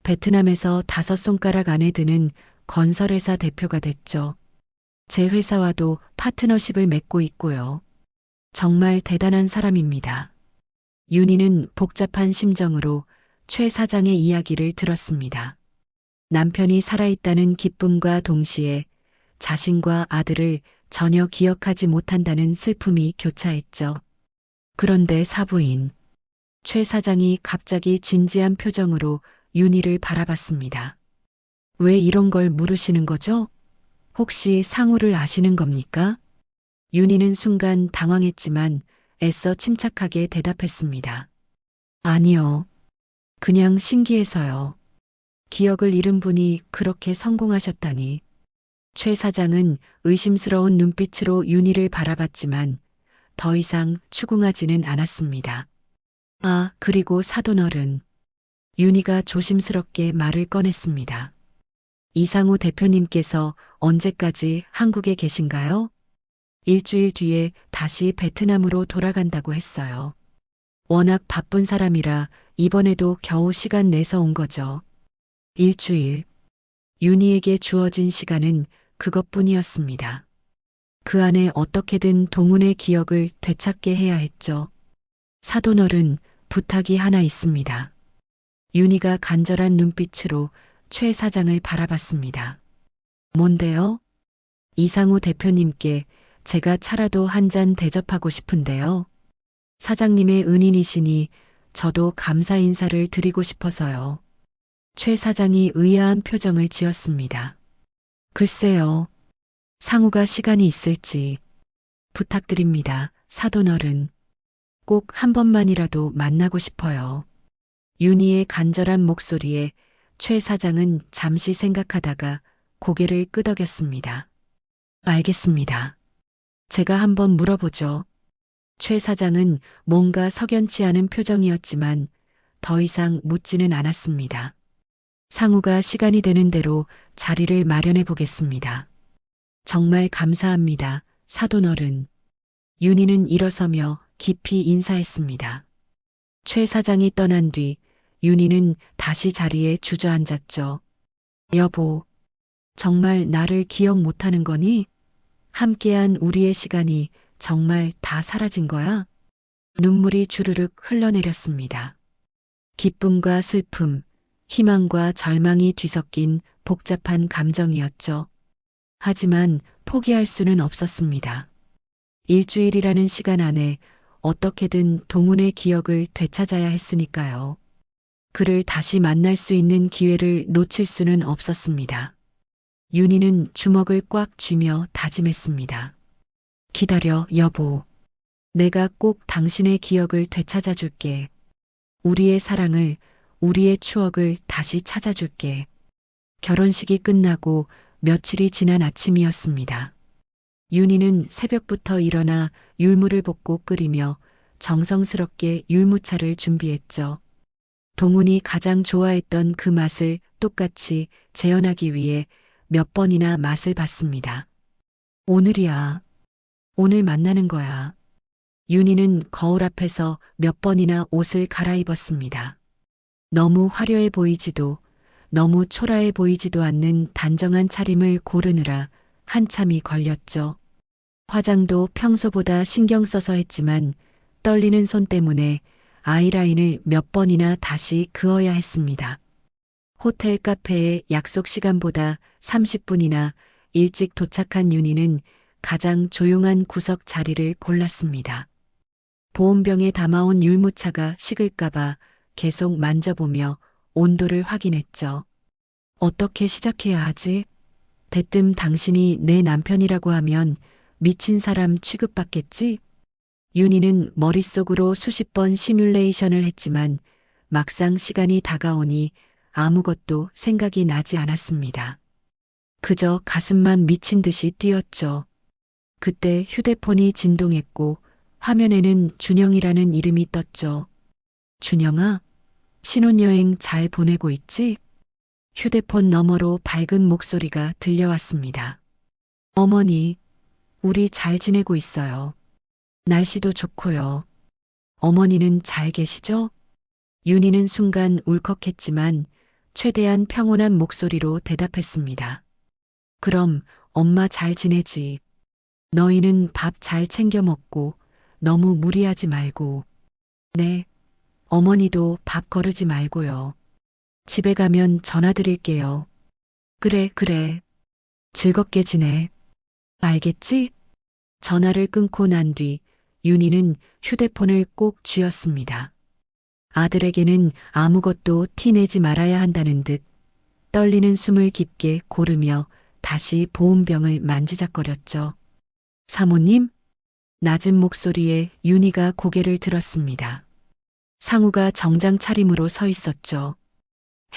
베트남에서 5손가락 안에 드는 건설회사 대표가 됐죠. 제 회사와도 파트너십을 맺고 있고요. 정말 대단한 사람입니다. 윤희는 복잡한 심정으로 최 사장의 이야기를 들었습니다. 남편이 살아있다는 기쁨과 동시에 자신과 아들을 전혀 기억하지 못한다는 슬픔이 교차했죠. 그런데 사부인 최 사장이 갑자기 진지한 표정으로 윤희를 바라봤습니다. 왜 이런 걸 물으시는 거죠? 혹시 상우를 아시는 겁니까? 윤희는 순간 당황했지만 애써 침착하게 대답했습니다. 아니요. 그냥 신기해서요. 기억을 잃은 분이 그렇게 성공하셨다니. 최 사장은 의심스러운 눈빛으로 윤희를 바라봤지만 더 이상 추궁하지는 않았습니다. 아, 그리고 사돈어른. 윤희가 조심스럽게 말을 꺼냈습니다. 이상우 대표님께서 언제까지 한국에 계신가요? 일주일 뒤에 다시 베트남으로 돌아간다고 했어요. 워낙 바쁜 사람이라 이번에도 겨우 시간 내서 온 거죠. 일주일. 윤희에게 주어진 시간은 그것뿐이었습니다. 그 안에 어떻게든 동훈의 기억을 되찾게 해야 했죠. 사돈어른, 부탁이 하나 있습니다. 윤희가 간절한 눈빛으로 최 사장을 바라봤습니다. 뭔데요? 이상우 대표님께 제가 차라도 한 잔 대접하고 싶은데요. 사장님의 은인이시니 저도 감사 인사를 드리고 싶어서요. 최 사장이 의아한 표정을 지었습니다. 글쎄요. 상우가 시간이 있을지 부탁드립니다. 사돈어른. 꼭 한 번만이라도 만나고 싶어요. 윤희의 간절한 목소리에 최 사장은 잠시 생각하다가 고개를 끄덕였습니다. 알겠습니다. 제가 한번 물어보죠. 최 사장은 뭔가 석연치 않은 표정이었지만 더 이상 묻지는 않았습니다. 상우가 시간이 되는 대로 자리를 마련해 보겠습니다. 정말 감사합니다, 사돈어른. 윤희는 일어서며 깊이 인사했습니다. 최 사장이 떠난 뒤 윤희는 다시 자리에 주저앉았죠. 여보, 정말 나를 기억 못하는 거니? 함께한 우리의 시간이 정말 다 사라진 거야? 눈물이 주르륵 흘러내렸습니다. 기쁨과 슬픔, 희망과 절망이 뒤섞인 복잡한 감정이었죠. 하지만 포기할 수는 없었습니다. 일주일이라는 시간 안에 어떻게든 동훈의 기억을 되찾아야 했으니까요. 그를 다시 만날 수 있는 기회를 놓칠 수는 없었습니다. 윤희는 주먹을 꽉 쥐며 다짐했습니다. 기다려, 여보. 내가 꼭 당신의 기억을 되찾아 줄게. 우리의 사랑을, 우리의 추억을 다시 찾아줄게. 결혼식이 끝나고 며칠이 지난 아침이었습니다. 윤희는 새벽부터 일어나 율무를 볶고 끓이며 정성스럽게 율무차를 준비했죠. 동훈이 가장 좋아했던 그 맛을 똑같이 재현하기 위해 몇 번이나 맛을 봤습니다. 오늘이야. 오늘 만나는 거야. 윤희는 거울 앞에서 몇 번이나 옷을 갈아입었습니다. 너무 화려해 보이지도 너무 초라해 보이지도 않는 단정한 차림을 고르느라 한참이 걸렸죠. 화장도 평소보다 신경 써서 했지만 떨리는 손 때문에 아이라인을 몇 번이나 다시 그어야 했습니다. 호텔 카페에 약속 시간보다 30분이나 일찍 도착한 윤희는 가장 조용한 구석 자리를 골랐습니다. 보온병에 담아온 율무차가 식을까봐 계속 만져보며 온도를 확인했죠. 어떻게 시작해야 하지? 대뜸 당신이 내 남편이라고 하면 미친 사람 취급받겠지? 윤희는 머릿속으로 수십 번 시뮬레이션을 했지만 막상 시간이 다가오니 아무것도 생각이 나지 않았습니다. 그저 가슴만 미친 듯이 뛰었죠. 그때 휴대폰이 진동했고 화면에는 준영이라는 이름이 떴죠. 준영아, 신혼여행 잘 보내고 있지? 휴대폰 너머로 밝은 목소리가 들려왔습니다. 어머니, 우리 잘 지내고 있어요. 날씨도 좋고요. 어머니는 잘 계시죠? 윤희는 순간 울컥했지만 최대한 평온한 목소리로 대답했습니다. 그럼 엄마 잘 지내지. 너희는 밥 잘 챙겨 먹고 너무 무리하지 말고. 네. 어머니도 밥 거르지 말고요. 집에 가면 전화 드릴게요. 그래, 그래. 즐겁게 지내. 알겠지? 전화를 끊고 난 뒤 윤희는 휴대폰을 꼭 쥐었습니다. 아들에게는 아무것도 티내지 말아야 한다는 듯 떨리는 숨을 깊게 고르며 다시 보온병을 만지작거렸죠. 사모님? 낮은 목소리에 윤희가 고개를 들었습니다. 상우가 정장 차림으로 서 있었죠.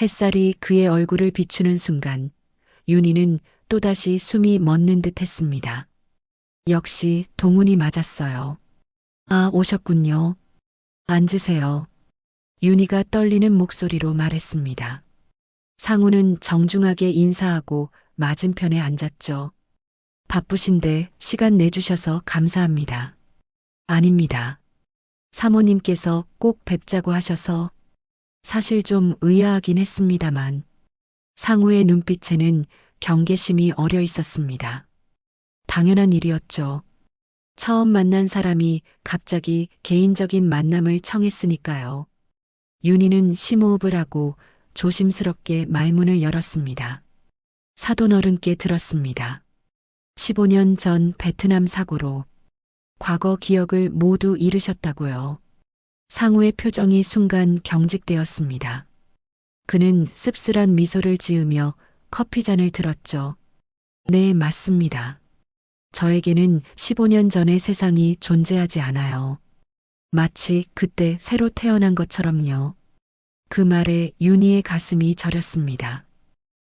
햇살이 그의 얼굴을 비추는 순간 윤희는 또다시 숨이 멎는 듯 했습니다. 역시 동훈이 맞았어요. 아, 오셨군요. 앉으세요. 윤희가 떨리는 목소리로 말했습니다. 상우는 정중하게 인사하고 맞은편에 앉았죠. 바쁘신데 시간 내주셔서 감사합니다. 아닙니다. 사모님께서 꼭 뵙자고 하셔서 사실 좀 의아하긴 했습니다만 상우의 눈빛에는 경계심이 어려 있었습니다. 당연한 일이었죠. 처음 만난 사람이 갑자기 개인적인 만남을 청했으니까요. 윤희는 심호흡을 하고 조심스럽게 말문을 열었습니다. 사돈 어른께 들었습니다. 15년 전 베트남 사고로 과거 기억을 모두 잃으셨다고요. 상우의 표정이 순간 경직되었습니다. 그는 씁쓸한 미소를 지으며 커피잔을 들었죠. 네, 맞습니다. 저에게는 15년 전의 세상이 존재하지 않아요. 마치 그때 새로 태어난 것처럼요. 그 말에 윤희의 가슴이 저렸습니다.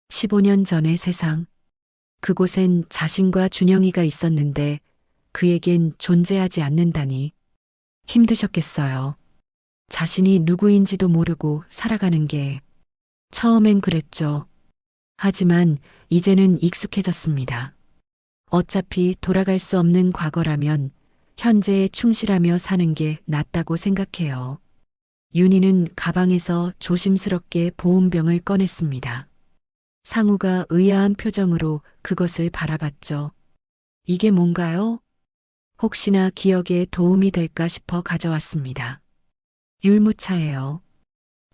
15년 전의 세상. 그곳엔 자신과 준영이가 있었는데 그에겐 존재하지 않는다니. 힘드셨겠어요. 자신이 누구인지도 모르고 살아가는 게. 처음엔 그랬죠. 하지만 이제는 익숙해졌습니다. 어차피 돌아갈 수 없는 과거라면 현재에 충실하며 사는 게 낫다고 생각해요. 윤희는 가방에서 조심스럽게 보온병을 꺼냈습니다. 상우가 의아한 표정으로 그것을 바라봤죠. 이게 뭔가요? 혹시나 기억에 도움이 될까 싶어 가져왔습니다. 율무차예요.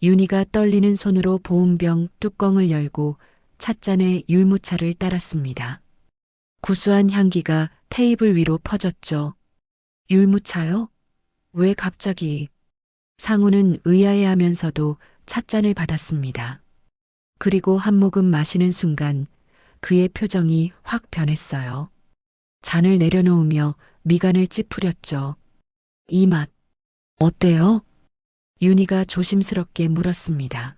윤희가 떨리는 손으로 보온병 뚜껑을 열고 찻잔에 율무차를 따랐습니다. 구수한 향기가 테이블 위로 퍼졌죠. 율무차요? 왜 갑자기? 상우는 의아해하면서도 찻잔을 받았습니다. 그리고 한 모금 마시는 순간 그의 표정이 확 변했어요. 잔을 내려놓으며 미간을 찌푸렸죠. 이 맛, 어때요? 윤희가 조심스럽게 물었습니다.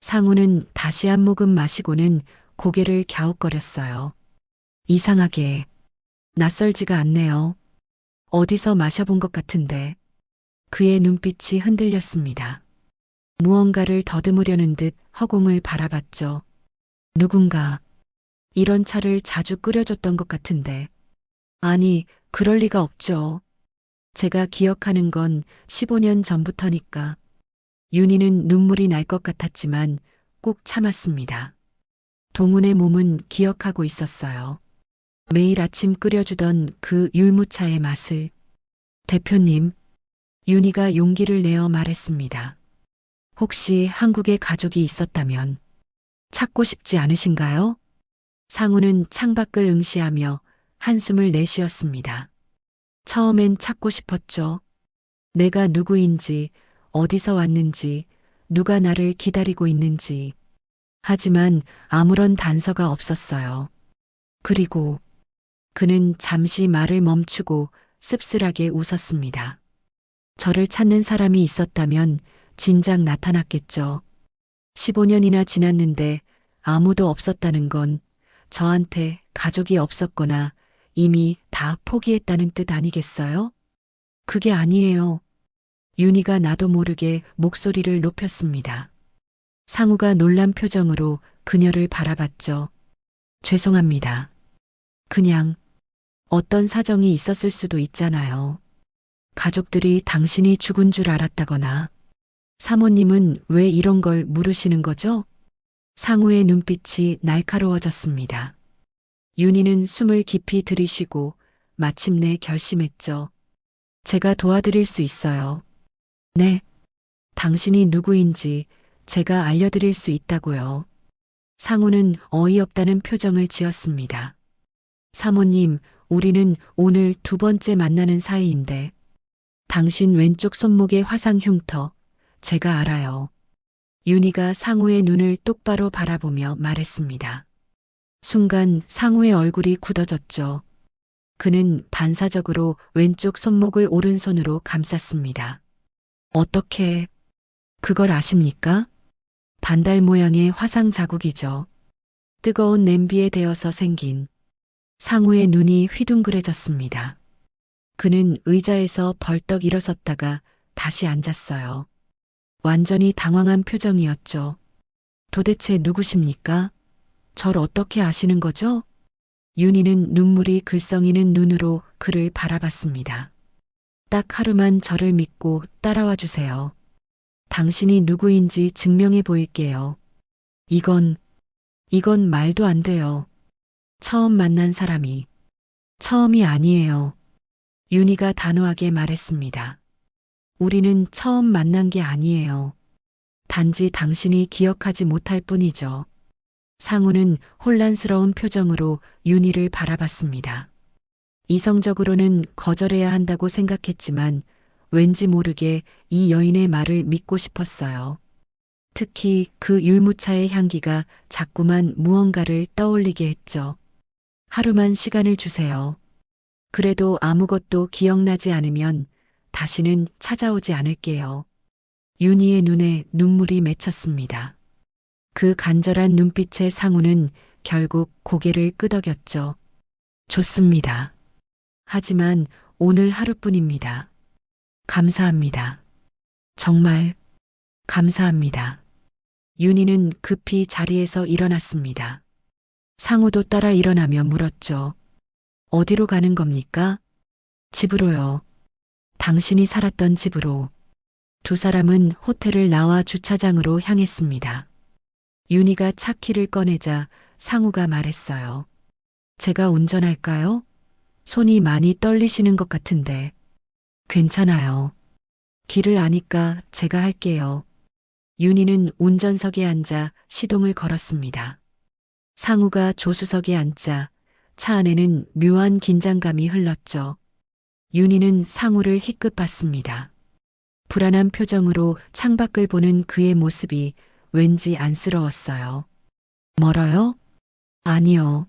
상우는 다시 한 모금 마시고는 고개를 갸웃거렸어요. 이상하게 낯설지가 않네요. 어디서 마셔본 것 같은데. 그의 눈빛이 흔들렸습니다. 무언가를 더듬으려는 듯 허공을 바라봤죠. 누군가 이런 차를 자주 끓여줬던 것 같은데. 아니, 그럴 리가 없죠. 제가 기억하는 건 15년 전부터니까. 윤희는 눈물이 날 것 같았지만 꾹 참았습니다. 동훈의 몸은 기억하고 있었어요. 매일 아침 끓여주던 그 율무차의 맛을. 대표님, 윤희가 용기를 내어 말했습니다. 혹시 한국에 가족이 있었다면 찾고 싶지 않으신가요? 상우는 창밖을 응시하며 한숨을 내쉬었습니다. 처음엔 찾고 싶었죠. 내가 누구인지, 어디서 왔는지, 누가 나를 기다리고 있는지. 하지만 아무런 단서가 없었어요. 그리고 그는 잠시 말을 멈추고 씁쓸하게 웃었습니다. 저를 찾는 사람이 있었다면 진작 나타났겠죠. 15년이나 지났는데 아무도 없었다는 건 저한테 가족이 없었거나 이미 다 포기했다는 뜻 아니겠어요? 그게 아니에요. 윤희가 나도 모르게 목소리를 높였습니다. 상우가 놀란 표정으로 그녀를 바라봤죠. 죄송합니다. 그냥 어떤 사정이 있었을 수도 있잖아요. 가족들이 당신이 죽은 줄 알았다거나. 사모님은 왜 이런 걸 물으시는 거죠? 상우의 눈빛이 날카로워졌습니다. 윤희는 숨을 깊이 들이쉬고 마침내 결심했죠. 제가 도와드릴 수 있어요. 네. 당신이 누구인지 제가 알려드릴 수 있다고요. 상우는 어이없다는 표정을 지었습니다. 사모님, 우리는 오늘 두 번째 만나는 사이인데 당신 왼쪽 손목의 화상 흉터 제가 알아요. 윤희가 상우의 눈을 똑바로 바라보며 말했습니다. 순간 상우의 얼굴이 굳어졌죠. 그는 반사적으로 왼쪽 손목을 오른손으로 감쌌습니다. 어떻게 그걸 아십니까? 반달 모양의 화상 자국이죠. 뜨거운 냄비에 데어서 생긴. 상우의 눈이 휘둥그레졌습니다. 그는 의자에서 벌떡 일어섰다가 다시 앉았어요. 완전히 당황한 표정이었죠. 도대체 누구십니까? 절 어떻게 아시는 거죠? 윤희는 눈물이 글썽이는 눈으로 그를 바라봤습니다. 딱 하루만 저를 믿고 따라와 주세요. 당신이 누구인지 증명해 보일게요. 이건 말도 안 돼요. 처음 만난 사람이. 처음이 아니에요. 윤희가 단호하게 말했습니다. 우리는 처음 만난 게 아니에요. 단지 당신이 기억하지 못할 뿐이죠. 상우는 혼란스러운 표정으로 윤희를 바라봤습니다. 이성적으로는 거절해야 한다고 생각했지만 왠지 모르게 이 여인의 말을 믿고 싶었어요. 특히 그 율무차의 향기가 자꾸만 무언가를 떠올리게 했죠. 하루만 시간을 주세요. 그래도 아무것도 기억나지 않으면 다시는 찾아오지 않을게요. 윤희의 눈에 눈물이 맺혔습니다. 그 간절한 눈빛의 상우는 결국 고개를 끄덕였죠. 좋습니다. 하지만 오늘 하루뿐입니다. 감사합니다. 정말 감사합니다. 윤희는 급히 자리에서 일어났습니다. 상우도 따라 일어나며 물었죠. 어디로 가는 겁니까? 집으로요. 당신이 살았던 집으로. 두 사람은 호텔을 나와 주차장으로 향했습니다. 윤희가 차키를 꺼내자 상우가 말했어요. 제가 운전할까요? 손이 많이 떨리시는 것 같은데. 괜찮아요. 길을 아니까 제가 할게요. 윤희는 운전석에 앉아 시동을 걸었습니다. 상우가 조수석에 앉자 차 안에는 묘한 긴장감이 흘렀죠. 윤희는 상우를 희끗 봤습니다. 불안한 표정으로 창밖을 보는 그의 모습이 왠지 안쓰러웠어요. 멀어요? 아니요.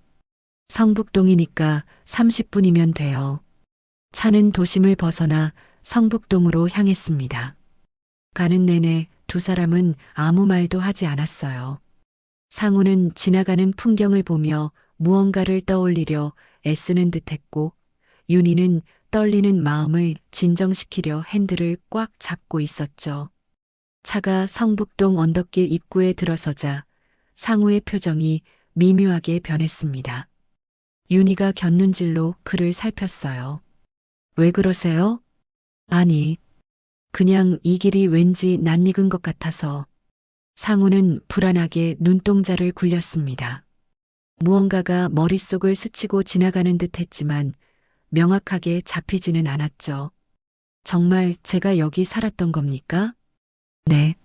성북동이니까 30분이면 돼요. 차는 도심을 벗어나 성북동으로 향했습니다. 가는 내내 두 사람은 아무 말도 하지 않았어요. 상우는 지나가는 풍경을 보며 무언가를 떠올리려 애쓰는 듯했고 윤희는 떨리는 마음을 진정시키려 핸들을 꽉 잡고 있었죠. 차가 성북동 언덕길 입구에 들어서자 상우의 표정이 미묘하게 변했습니다. 윤희가 곁눈질로 그를 살폈어요. 왜 그러세요? 아니, 그냥 이 길이 왠지 낯익은 것 같아서. 상우는 불안하게 눈동자를 굴렸습니다. 무언가가 머릿속을 스치고 지나가는 듯 했지만 명확하게 잡히지는 않았죠. 정말 제가 여기 살았던 겁니까? 네.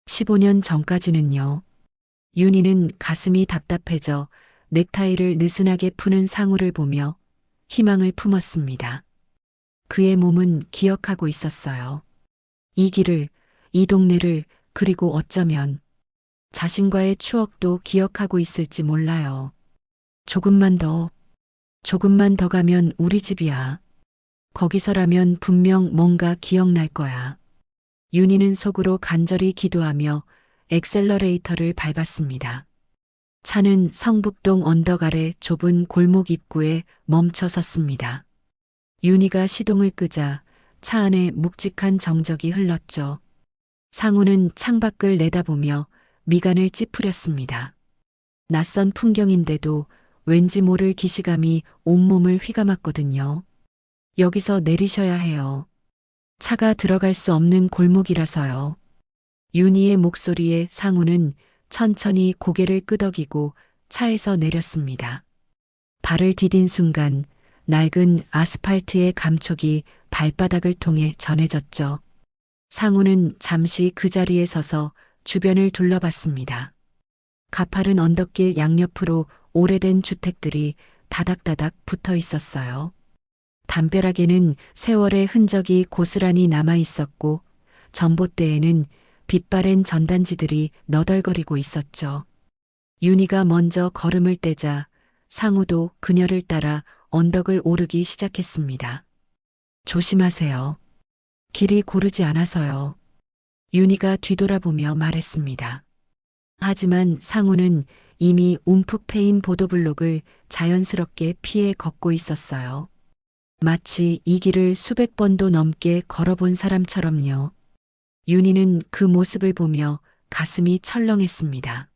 15년 전까지는요. 윤희는 가슴이 답답해져 넥타이를 느슨하게 푸는 상우를 보며 희망을 품었습니다. 그의 몸은 기억하고 있었어요. 이 길을, 이 동네를, 그리고 어쩌면 자신과의 추억도 기억하고 있을지 몰라요. 조금만 더 가면 우리 집이야. 거기서라면 분명 뭔가 기억날 거야. 윤희는 속으로 간절히 기도하며 엑셀러레이터를 밟았습니다. 차는 성북동 언덕 아래 좁은 골목 입구에 멈춰 섰습니다. 윤희가 시동을 끄자 차 안에 묵직한 정적이 흘렀죠. 상우는 창밖을 내다보며 미간을 찌푸렸습니다. 낯선 풍경인데도 왠지 모를 기시감이 온몸을 휘감았거든요. 여기서 내리셔야 해요. 차가 들어갈 수 없는 골목이라서요. 윤희의 목소리에 상우는 천천히 고개를 끄덕이고 차에서 내렸습니다. 발을 디딘 순간 낡은 아스팔트의 감촉이 발바닥을 통해 전해졌죠. 상우는 잠시 그 자리에 서서 주변을 둘러봤습니다. 가파른 언덕길 양옆으로 오래된 주택들이 다닥다닥 붙어 있었어요. 담벼락에는 세월의 흔적이 고스란히 남아 있었고 전봇대에는 빛바랜 전단지들이 너덜거리고 있었죠. 윤희가 먼저 걸음을 떼자 상우도 그녀를 따라 언덕을 오르기 시작했습니다. 조심하세요. 길이 고르지 않아서요. 윤희가 뒤돌아보며 말했습니다. 하지만 상우는 이미 움푹 패인 보도블록을 자연스럽게 피해 걷고 있었어요. 마치 이 길을 수백 번도 넘게 걸어본 사람처럼요. 윤희는 그 모습을 보며 가슴이 철렁했습니다.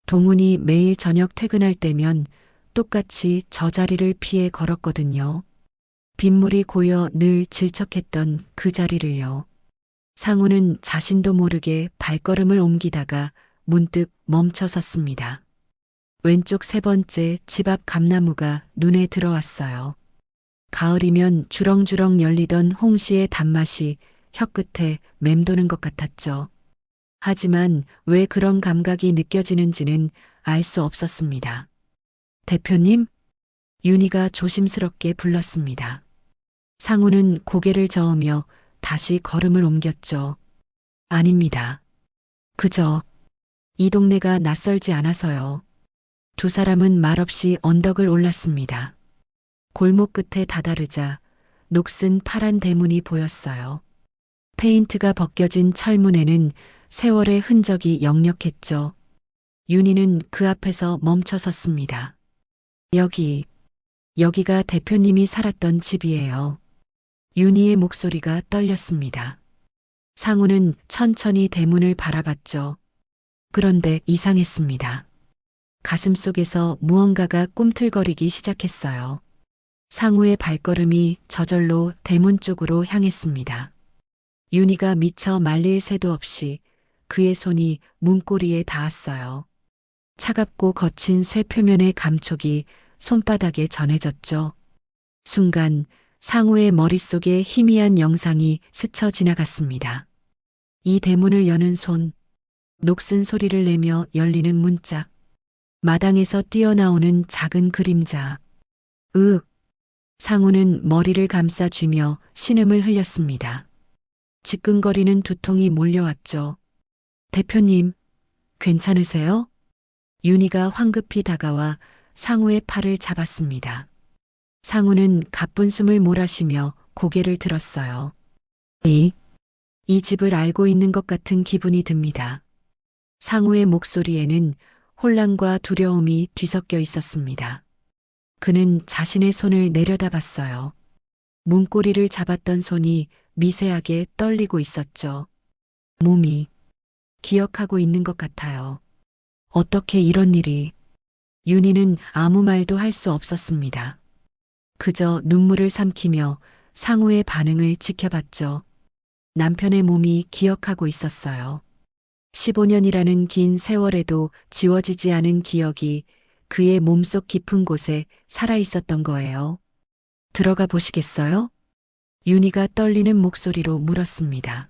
동훈이 매일 저녁 퇴근할 때면 똑같이 저 자리를 피해 걸었거든요. 빗물이 고여 늘 질척했던 그 자리를요. 상우는 자신도 모르게 발걸음을 옮기다가 문득 멈춰 섰습니다. 왼쪽 세 번째 집 앞 감나무가 눈에 들어왔어요. 가을이면 주렁주렁 열리던 홍시의 단맛이 혀끝에 맴도는 것 같았죠. 하지만 왜 그런 감각이 느껴지는지는 알 수 없었습니다. 대표님? 윤희가 조심스럽게 불렀습니다. 상우는 고개를 저으며 다시 걸음을 옮겼죠. 아닙니다. 그저 이 동네가 낯설지 않아서요. 두 사람은 말없이 언덕을 올랐습니다. 골목 끝에 다다르자 녹슨 파란 대문이 보였어요. 페인트가 벗겨진 철문에는 세월의 흔적이 역력했죠. 윤희는 그 앞에서 멈춰 섰습니다. 여기가 대표님이 살았던 집이에요. 윤희의 목소리가 떨렸습니다. 상우는 천천히 대문을 바라봤죠. 그런데 이상했습니다. 가슴속에서 무언가가 꿈틀거리기 시작했어요. 상우의 발걸음이 저절로 대문 쪽으로 향했습니다. 윤희가 미처 말릴 새도 없이 그의 손이 문고리에 닿았어요. 차갑고 거친 쇠 표면의 감촉이 손바닥에 전해졌죠. 순간 상우의 머릿속에 희미한 영상이 스쳐 지나갔습니다. 이 대문을 여는 손, 녹슨 소리를 내며 열리는 문짝, 마당에서 뛰어나오는 작은 그림자. 상우는 머리를 감싸쥐며 신음을 흘렸습니다. 지끈거리는 두통이 몰려왔죠. 대표님, 괜찮으세요? 윤희가 황급히 다가와 상우의 팔을 잡았습니다. 상우는 가쁜 숨을 몰아쉬며 고개를 들었어요. 이 집을 알고 있는 것 같은 기분이 듭니다. 상우의 목소리에는 혼란과 두려움이 뒤섞여 있었습니다. 그는 자신의 손을 내려다봤어요. 문고리를 잡았던 손이 미세하게 떨리고 있었죠. 몸이 기억하고 있는 것 같아요. 어떻게 이런 일이. 윤희는 아무 말도 할 수 없었습니다. 그저 눈물을 삼키며 상우의 반응을 지켜봤죠. 남편의 몸이 기억하고 있었어요. 15년이라는 긴 세월에도 지워지지 않은 기억이 그의 몸속 깊은 곳에 살아있었던 거예요. 들어가 보시겠어요? 윤희가 떨리는 목소리로 물었습니다.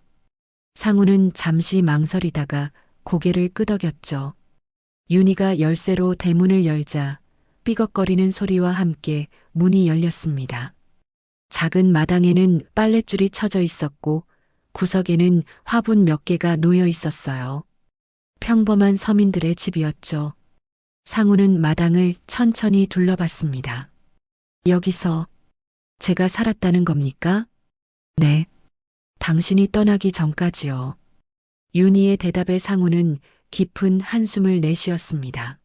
상우는 잠시 망설이다가 고개를 끄덕였죠. 윤희가 열쇠로 대문을 열자 삐걱거리는 소리와 함께 문이 열렸습니다. 작은 마당에는 빨랫줄이 쳐져 있었고 구석에는 화분 몇 개가 놓여 있었어요. 평범한 서민들의 집이었죠. 상우는 마당을 천천히 둘러봤습니다. 여기서 제가 살았다는 겁니까? 네. 당신이 떠나기 전까지요. 윤희의 대답에 상우는 깊은 한숨을 내쉬었습니다.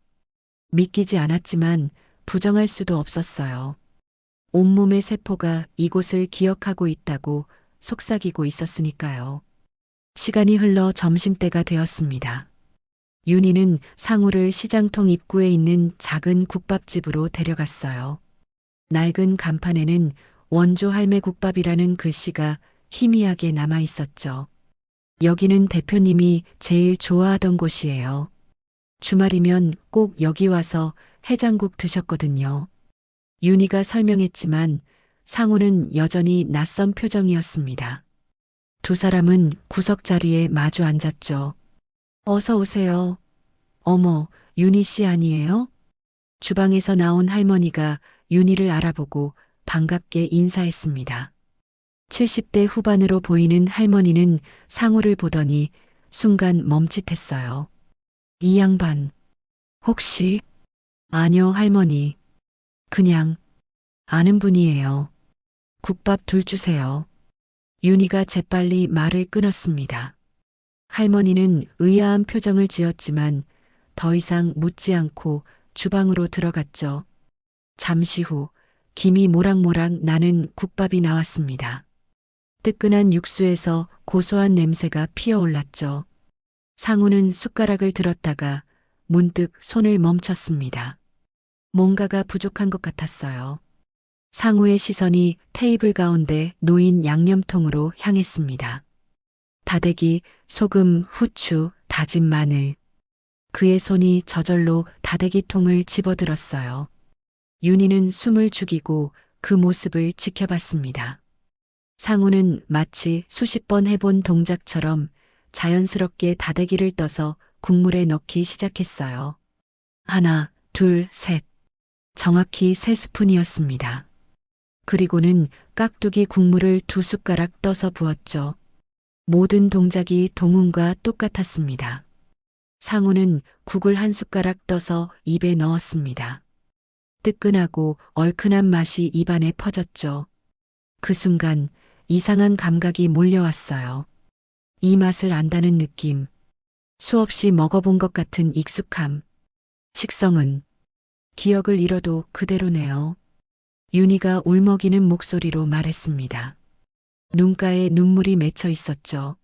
믿기지 않았지만 부정할 수도 없었어요. 온몸의 세포가 이곳을 기억하고 있다고 속삭이고 있었으니까요. 시간이 흘러 점심때가 되었습니다. 윤희는 상우를 시장통 입구에 있는 작은 국밥집으로 데려갔어요. 낡은 간판에는 원조 할매 국밥이라는 글씨가 희미하게 남아 있었죠. 여기는 대표님이 제일 좋아하던 곳이에요. 주말이면 꼭 여기 와서 해장국 드셨거든요. 윤희가 설명했지만 상우는 여전히 낯선 표정이었습니다. 두 사람은 구석 자리에 마주 앉았죠. 어서 오세요. 어머, 윤희 씨 아니에요? 주방에서 나온 할머니가 윤희를 알아보고 반갑게 인사했습니다. 70대 후반으로 보이는 할머니는 상우를 보더니 순간 멈칫했어요. 이 양반, 혹시? 아니요, 할머니. 그냥 아는 분이에요. 국밥 둘 주세요. 윤희가 재빨리 말을 끊었습니다. 할머니는 의아한 표정을 지었지만 더 이상 묻지 않고 주방으로 들어갔죠. 잠시 후 김이 모락모락 나는 국밥이 나왔습니다. 뜨끈한 육수에서 고소한 냄새가 피어올랐죠. 상우는 숟가락을 들었다가 문득 손을 멈췄습니다. 뭔가가 부족한 것 같았어요. 상우의 시선이 테이블 가운데 놓인 양념통으로 향했습니다. 다대기, 소금, 후추, 다진 마늘. 그의 손이 저절로 다대기통을 집어들었어요. 윤희는 숨을 죽이고 그 모습을 지켜봤습니다. 상우는 마치 수십 번 해본 동작처럼 자연스럽게 다대기를 떠서 국물에 넣기 시작했어요. 하나, 둘, 셋. 정확히 3스푼이었습니다. 그리고는 깍두기 국물을 2숟가락 떠서 부었죠. 모든 동작이 동훈과 똑같았습니다. 상우는 국을 1숟가락 떠서 입에 넣었습니다. 뜨끈하고 얼큰한 맛이 입안에 퍼졌죠. 그 순간 이상한 감각이 몰려왔어요. 이 맛을 안다는 느낌. 수없이 먹어본 것 같은 익숙함. 식성은 기억을 잃어도 그대로네요. 윤희가 울먹이는 목소리로 말했습니다. 눈가에 눈물이 맺혀 있었죠.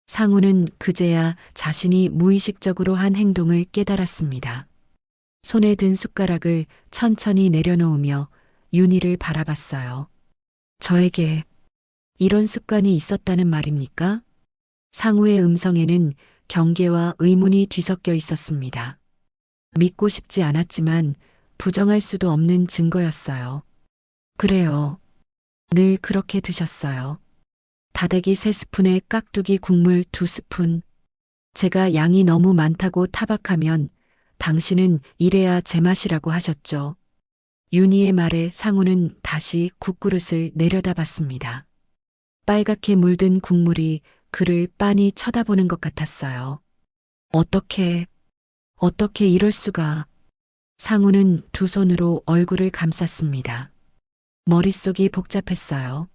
상우는 그제야 자신이 무의식적으로 한 행동을 깨달았습니다. 손에 든 숟가락을 천천히 내려놓으며 윤희를 바라봤어요. 저에게 이런 습관이 있었다는 말입니까? 상우의 음성에는 경계와 의문이 뒤섞여 있었습니다. 믿고 싶지 않았지만 부정할 수도 없는 증거였어요. 그래요. 늘 그렇게 드셨어요. 다대기 3스푼에 깍두기 국물 2스푼. 제가 양이 너무 많다고 타박하면 당신은 이래야 제맛이라고 하셨죠. 윤희의 말에 상우는 다시 국그릇을 내려다봤습니다. 빨갛게 물든 국물이 그를 빤히 쳐다보는 것 같았어요. 어떻게 이럴 수가. 상우는 두 손으로 얼굴을 감쌌습니다. 머릿속이 복잡했어요.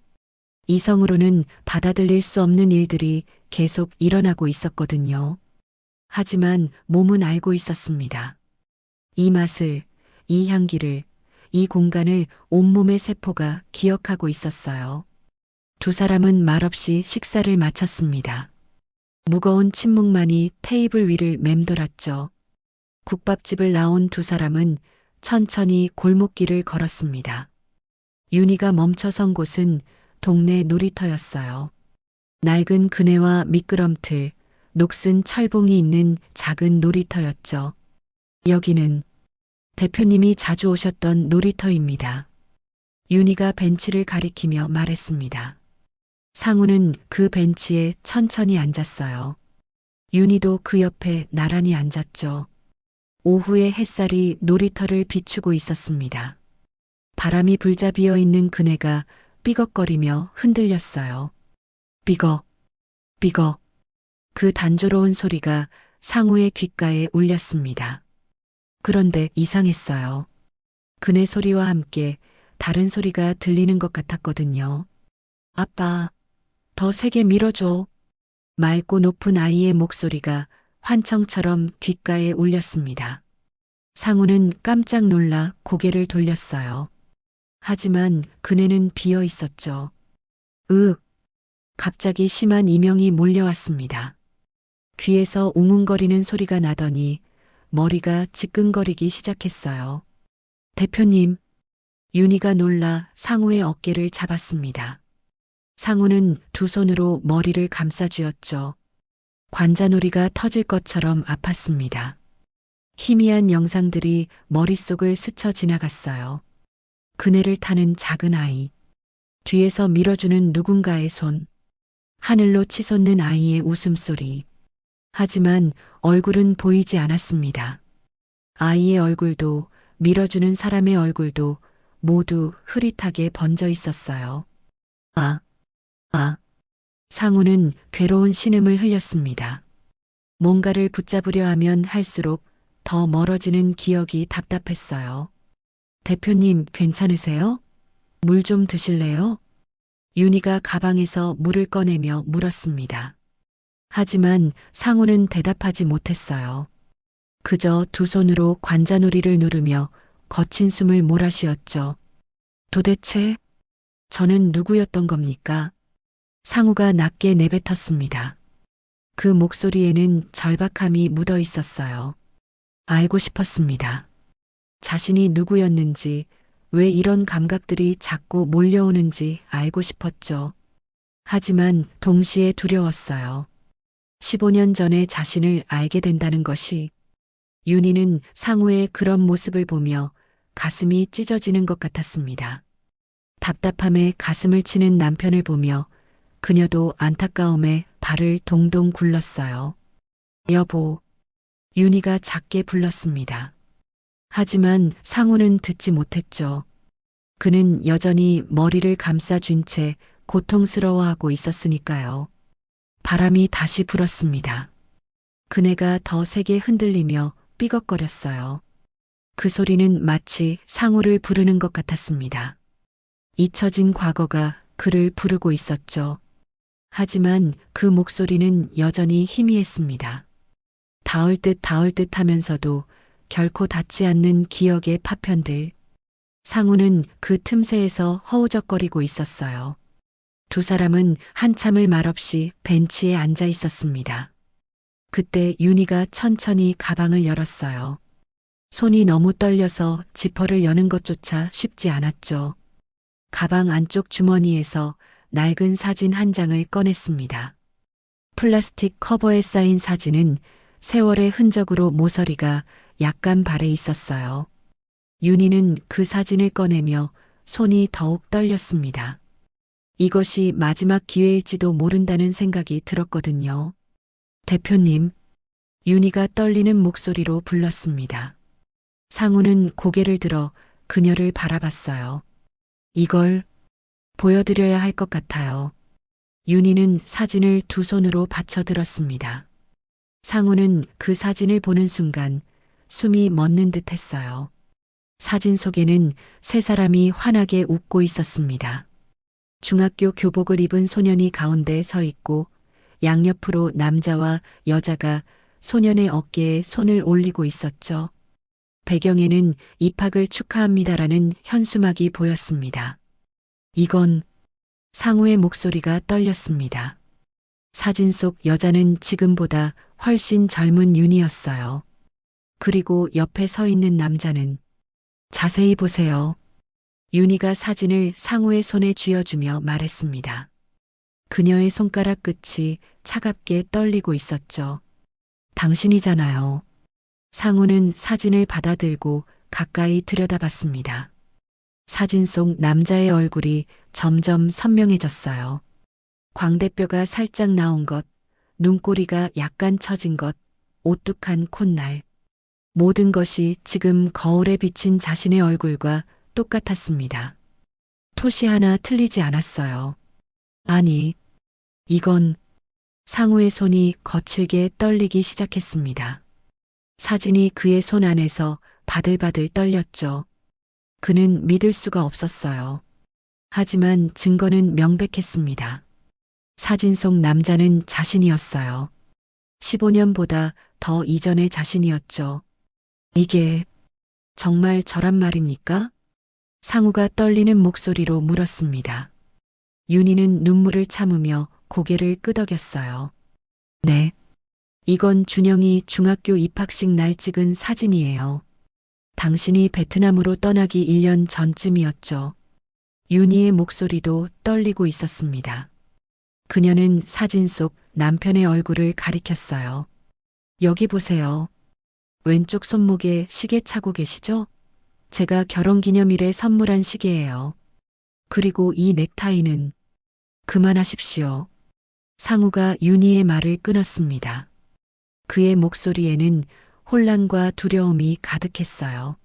이성으로는 받아들일 수 없는 일들이 계속 일어나고 있었거든요. 하지만 몸은 알고 있었습니다. 이 맛을, 이 향기를, 이 공간을 온몸의 세포가 기억하고 있었어요. 두 사람은 말없이 식사를 마쳤습니다. 무거운 침묵만이 테이블 위를 맴돌았죠. 국밥집을 나온 두 사람은 천천히 골목길을 걸었습니다. 윤희가 멈춰선 곳은 동네 놀이터였어요. 낡은 그네와 미끄럼틀, 녹슨 철봉이 있는 작은 놀이터였죠. 여기는 대표님이 자주 오셨던 놀이터입니다. 윤희가 벤치를 가리키며 말했습니다. 상우는 그 벤치에 천천히 앉았어요. 윤희도 그 옆에 나란히 앉았죠. 오후의 햇살이 놀이터를 비추고 있었습니다. 바람이 불자 비어 있는 그네가 삐걱거리며 흔들렸어요. 삐걱, 삐걱. 그 단조로운 소리가 상우의 귓가에 울렸습니다. 그런데 이상했어요. 그네 소리와 함께 다른 소리가 들리는 것 같았거든요. 아빠, 더 세게 밀어줘. 맑고 높은 아이의 목소리가 환청처럼 귓가에 울렸습니다. 상우는 깜짝 놀라 고개를 돌렸어요. 하지만 그네는 비어 있었죠. 갑자기 심한 이명이 몰려왔습니다. 귀에서 웅웅거리는 소리가 나더니 머리가 지끈거리기 시작했어요. 대표님, 윤희가 놀라 상우의 어깨를 잡았습니다. 상우는 두 손으로 머리를 감싸쥐었죠. 관자놀이가 터질 것처럼 아팠습니다. 희미한 영상들이 머릿속을 스쳐 지나갔어요. 그네를 타는 작은 아이. 뒤에서 밀어주는 누군가의 손. 하늘로 치솟는 아이의 웃음소리. 하지만 얼굴은 보이지 않았습니다. 아이의 얼굴도 밀어주는 사람의 얼굴도 모두 흐릿하게 번져 있었어요. 아. 상우는 괴로운 신음을 흘렸습니다. 뭔가를 붙잡으려 하면 할수록 더 멀어지는 기억이 답답했어요. 대표님, 괜찮으세요? 물 좀 드실래요? 윤희가 가방에서 물을 꺼내며 물었습니다. 하지만 상우는 대답하지 못했어요. 그저 두 손으로 관자놀이를 누르며 거친 숨을 몰아쉬었죠. 도대체 저는 누구였던 겁니까? 상우가 낮게 내뱉었습니다. 그 목소리에는 절박함이 묻어 있었어요. 알고 싶었습니다. 자신이 누구였는지, 왜 이런 감각들이 자꾸 몰려오는지 알고 싶었죠. 하지만 동시에 두려웠어요. 15년 전에 자신을 알게 된다는 것이. 윤희는 상우의 그런 모습을 보며 가슴이 찢어지는 것 같았습니다. 답답함에 가슴을 치는 남편을 보며 그녀도 안타까움에 발을 동동 굴렀어요. 여보, 윤희가 작게 불렀습니다. 하지만 상우는 듣지 못했죠. 그는 여전히 머리를 감싸쥔 채 고통스러워하고 있었으니까요. 바람이 다시 불었습니다. 그네가 더 세게 흔들리며 삐걱거렸어요. 그 소리는 마치 상우를 부르는 것 같았습니다. 잊혀진 과거가 그를 부르고 있었죠. 하지만 그 목소리는 여전히 희미했습니다. 닿을 듯 하면서도 결코 닿지 않는 기억의 파편들. 상우는 그 틈새에서 허우적거리고 있었어요. 두 사람은 한참을 말없이 벤치에 앉아 있었습니다. 그때 윤희가 천천히 가방을 열었어요. 손이 너무 떨려서 지퍼를 여는 것조차 쉽지 않았죠. 가방 안쪽 주머니에서 낡은 사진 한 장을 꺼냈습니다. 플라스틱 커버에 쌓인 사진은 세월의 흔적으로 모서리가 약간 발해 있었어요. 윤희는 그 사진을 꺼내며 손이 더욱 떨렸습니다. 이것이 마지막 기회일지도 모른다는 생각이 들었거든요. 대표님, 윤희가 떨리는 목소리로 불렀습니다. 상우는 고개를 들어 그녀를 바라봤어요. 이걸 보여드려야 할 것 같아요. 윤희는 사진을 두 손으로 받쳐들었습니다. 상우는 그 사진을 보는 순간 숨이 멎는 듯 했어요. 사진 속에는 세 사람이 환하게 웃고 있었습니다. 중학교 교복을 입은 소년이 가운데 서 있고 양옆으로 남자와 여자가 소년의 어깨에 손을 올리고 있었죠. 배경에는 입학을 축하합니다라는 현수막이 보였습니다. 이건 상우의 목소리가 떨렸습니다. 사진 속 여자는 지금보다 훨씬 젊은 윤희였어요. 그리고 옆에 서 있는 남자는 자세히 보세요. 윤희가 사진을 상우의 손에 쥐어주며 말했습니다. 그녀의 손가락 끝이 차갑게 떨리고 있었죠. 당신이잖아요. 상우는 사진을 받아들고 가까이 들여다봤습니다. 사진 속 남자의 얼굴이 점점 선명해졌어요. 광대뼈가 살짝 나온 것, 눈꼬리가 약간 처진 것, 오뚝한 콧날. 모든 것이 지금 거울에 비친 자신의 얼굴과 똑같았습니다. 토시 하나 틀리지 않았어요. 아니, 이건 상우의 손이 거칠게 떨리기 시작했습니다. 사진이 그의 손 안에서 바들바들 떨렸죠. 그는 믿을 수가 없었어요. 하지만 증거는 명백했습니다. 사진 속 남자는 자신이었어요. 15년보다 더 이전의 자신이었죠. 이게 정말 저란 말입니까? 상우가 떨리는 목소리로 물었습니다. 윤희는 눈물을 참으며 고개를 끄덕였어요. 네, 이건 준영이 중학교 입학식 날 찍은 사진이에요. 당신이 베트남으로 떠나기 1년 전쯤이었죠. 윤희의 목소리도 떨리고 있었습니다. 그녀는 사진 속 남편의 얼굴을 가리켰어요. 여기 보세요. 왼쪽 손목에 시계 차고 계시죠? 제가 결혼기념일에 선물한 시계예요. 그리고 이 넥타이는 그만하십시오. 상우가 윤희의 말을 끊었습니다. 그의 목소리에는 혼란과 두려움이 가득했어요.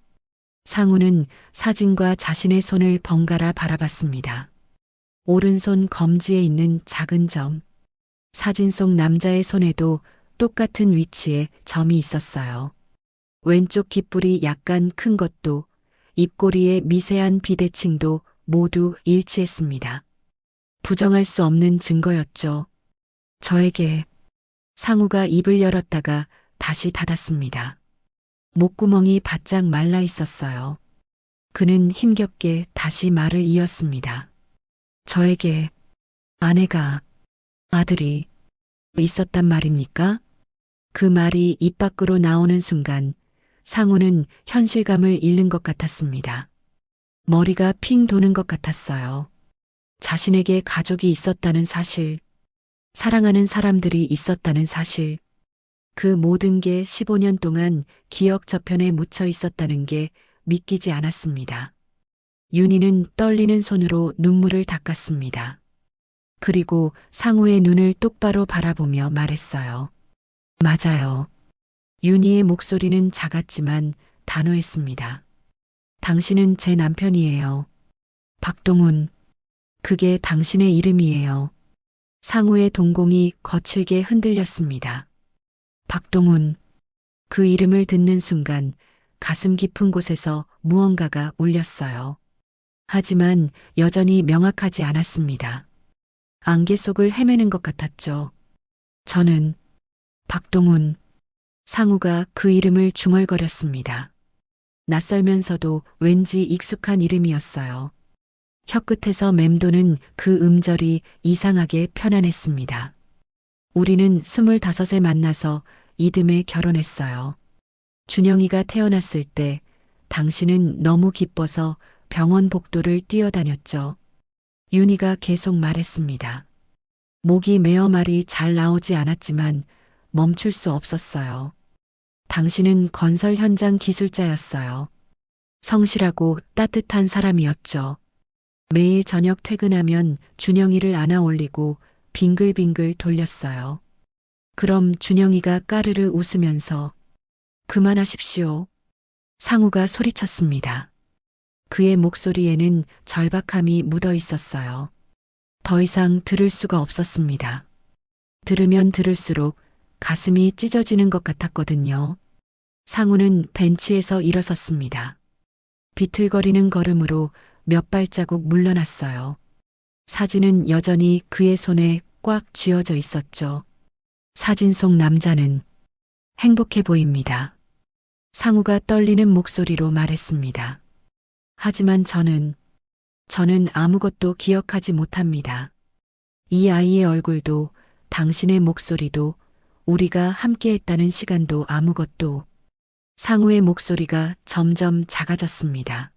상우는 사진과 자신의 손을 번갈아 바라봤습니다. 오른손 검지에 있는 작은 점. 사진 속 남자의 손에도 똑같은 위치에 점이 있었어요. 왼쪽 귓불이 약간 큰 것도, 입꼬리의 미세한 비대칭도 모두 일치했습니다. 부정할 수 없는 증거였죠. 저에게. 상우가 입을 열었다가 다시 닫았습니다. 목구멍이 바짝 말라 있었어요. 그는 힘겹게 다시 말을 이었습니다. 저에게 아내가, 아들이 있었단 말입니까? 그 말이 입 밖으로 나오는 순간 상우는 현실감을 잃는 것 같았습니다. 머리가 핑 도는 것 같았어요. 자신에게 가족이 있었다는 사실, 사랑하는 사람들이 있었다는 사실, 그 모든 게 15년 동안 기억 저편에 묻혀 있었다는 게 믿기지 않았습니다. 윤희는 떨리는 손으로 눈물을 닦았습니다. 그리고 상우의 눈을 똑바로 바라보며 말했어요. 맞아요. 윤희의 목소리는 작았지만 단호했습니다. 당신은 제 남편이에요. 박동훈. 그게 당신의 이름이에요. 상우의 동공이 거칠게 흔들렸습니다. 박동훈. 그 이름을 듣는 순간 가슴 깊은 곳에서 무언가가 울렸어요. 하지만 여전히 명확하지 않았습니다. 안개 속을 헤매는 것 같았죠. 저는 박동훈. 상우가 그 이름을 중얼거렸습니다. 낯설면서도 왠지 익숙한 이름이었어요. 혀끝에서 맴도는 그 음절이 이상하게 편안했습니다. 우리는 25에 만나서 이듬해 결혼했어요. 준영이가 태어났을 때 당신은 너무 기뻐서 병원 복도를 뛰어다녔죠. 윤희가 계속 말했습니다. 목이 메어 말이 잘 나오지 않았지만 멈출 수 없었어요. 당신은 건설 현장 기술자였어요. 성실하고 따뜻한 사람이었죠. 매일 저녁 퇴근하면 준영이를 안아 올리고 빙글빙글 돌렸어요. 그럼 준영이가 까르르 웃으면서 그만하십시오. 상우가 소리쳤습니다. 그의 목소리에는 절박함이 묻어 있었어요. 더 이상 들을 수가 없었습니다. 들으면 들을수록 가슴이 찢어지는 것 같았거든요. 상우는 벤치에서 일어섰습니다. 비틀거리는 걸음으로 몇 발자국 물러났어요. 사진은 여전히 그의 손에 꽉 쥐어져 있었죠. 사진 속 남자는 행복해 보입니다. 상우가 떨리는 목소리로 말했습니다. 하지만 저는 아무것도 기억하지 못합니다. 이 아이의 얼굴도 당신의 목소리도 우리가 함께했다는 시간도 아무것도. 상우의 목소리가 점점 작아졌습니다.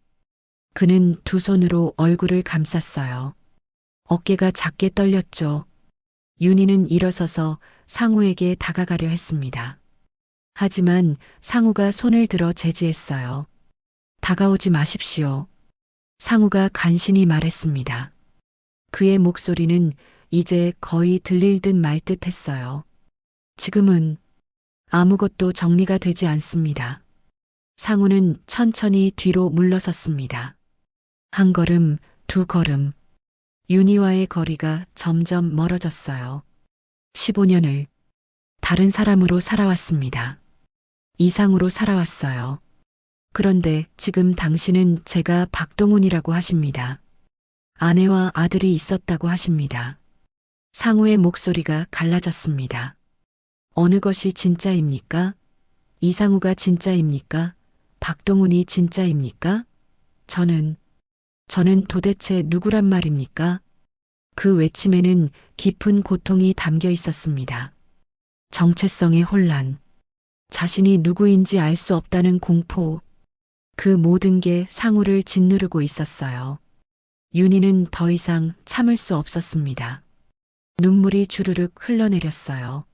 그는 두 손으로 얼굴을 감쌌어요. 어깨가 작게 떨렸죠. 윤희는 일어서서 상우에게 다가가려 했습니다. 하지만 상우가 손을 들어 제지했어요. 다가오지 마십시오. 상우가 간신히 말했습니다. 그의 목소리는 이제 거의 들릴 듯 말 듯 했어요. 지금은 아무것도 정리가 되지 않습니다. 상우는 천천히 뒤로 물러섰습니다. 한 걸음, 두 걸음. 윤희와의 거리가 점점 멀어졌어요. 15년을 다른 사람으로 살아왔습니다. 이상으로 살아왔어요. 그런데 지금 당신은 제가 박동훈이라고 하십니다. 아내와 아들이 있었다고 하십니다. 상우의 목소리가 갈라졌습니다. 어느 것이 진짜입니까? 이상우가 진짜입니까? 박동훈이 진짜입니까? 저는 도대체 누구란 말입니까? 그 외침에는 깊은 고통이 담겨 있었습니다. 정체성의 혼란, 자신이 누구인지 알 수 없다는 공포, 그 모든 게 상우를 짓누르고 있었어요. 윤희는 더 이상 참을 수 없었습니다. 눈물이 주르륵 흘러내렸어요.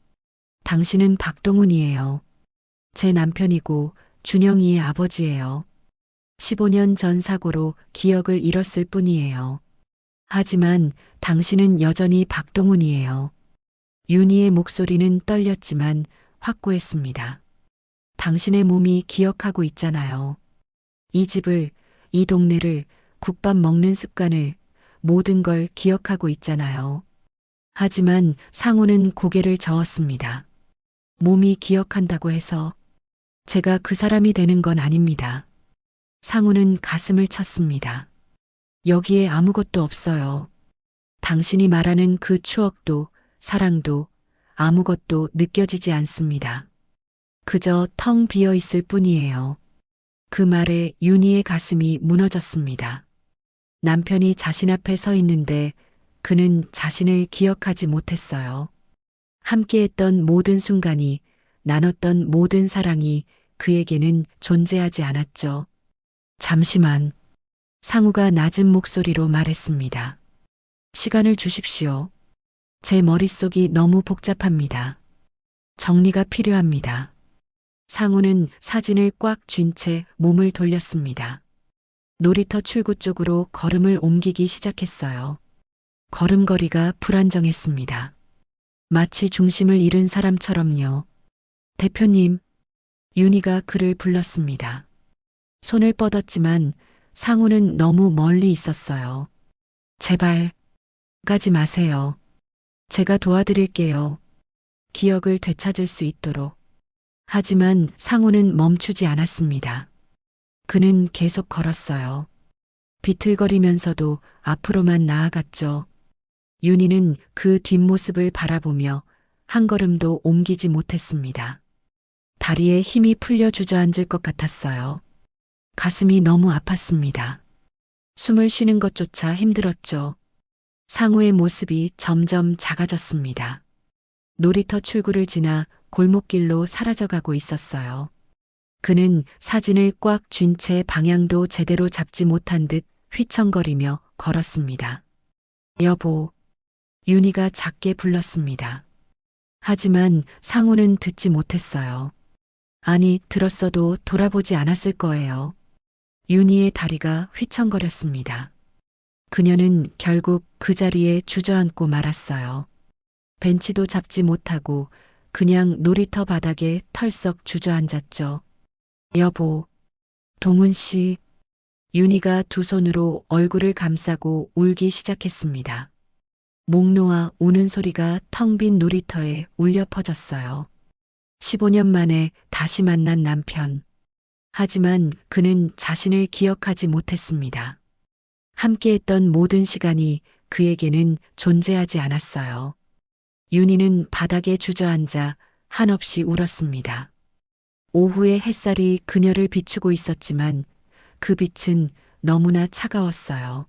당신은 박동훈이에요. 제 남편이고 준영이의 아버지예요. 15년 전 사고로 기억을 잃었을 뿐이에요. 하지만 당신은 여전히 박동훈이에요. 윤희의 목소리는 떨렸지만 확고했습니다. 당신의 몸이 기억하고 있잖아요. 이 집을, 이 동네를, 국밥 먹는 습관을, 모든 걸 기억하고 있잖아요. 하지만 상우는 고개를 저었습니다. 몸이 기억한다고 해서 제가 그 사람이 되는 건 아닙니다. 상우는 가슴을 쳤습니다. 여기에 아무것도 없어요. 당신이 말하는 그 추억도 사랑도 아무것도 느껴지지 않습니다. 그저 텅 비어 있을 뿐이에요. 그 말에 윤희의 가슴이 무너졌습니다. 남편이 자신 앞에 서 있는데 그는 자신을 기억하지 못했어요. 함께했던 모든 순간이, 나눴던 모든 사랑이 그에게는 존재하지 않았죠. 잠시만. 상우가 낮은 목소리로 말했습니다. 시간을 주십시오. 제 머릿속이 너무 복잡합니다. 정리가 필요합니다. 상우는 사진을 꽉 쥔 채 몸을 돌렸습니다. 놀이터 출구 쪽으로 걸음을 옮기기 시작했어요. 걸음걸이가 불안정했습니다. 마치 중심을 잃은 사람처럼요. 대표님, 윤희가 그를 불렀습니다. 손을 뻗었지만 상우는 너무 멀리 있었어요. 제발, 가지 마세요. 제가 도와드릴게요. 기억을 되찾을 수 있도록. 하지만 상우는 멈추지 않았습니다. 그는 계속 걸었어요. 비틀거리면서도 앞으로만 나아갔죠. 윤희는 그 뒷모습을 바라보며 한 걸음도 옮기지 못했습니다. 다리에 힘이 풀려 주저앉을 것 같았어요. 가슴이 너무 아팠습니다. 숨을 쉬는 것조차 힘들었죠. 상우의 모습이 점점 작아졌습니다. 놀이터 출구를 지나 골목길로 사라져가고 있었어요. 그는 사진을 꽉 쥔 채 방향도 제대로 잡지 못한 듯 휘청거리며 걸었습니다. 여보, 윤희가 작게 불렀습니다. 하지만 상우는 듣지 못했어요. 아니, 들었어도 돌아보지 않았을 거예요. 윤희의 다리가 휘청거렸습니다. 그녀는 결국 그 자리에 주저앉고 말았어요. 벤치도 잡지 못하고 그냥 놀이터 바닥에 털썩 주저앉았죠. 여보, 동훈 씨. 윤희가 두 손으로 얼굴을 감싸고 울기 시작했습니다. 목 놓아 우는 소리가 텅 빈 놀이터에 울려 퍼졌어요. 15년 만에 다시 만난 남편. 하지만 그는 자신을 기억하지 못했습니다. 함께했던 모든 시간이 그에게는 존재하지 않았어요. 윤희는 바닥에 주저앉아 한없이 울었습니다. 오후의 햇살이 그녀를 비추고 있었지만 그 빛은 너무나 차가웠어요.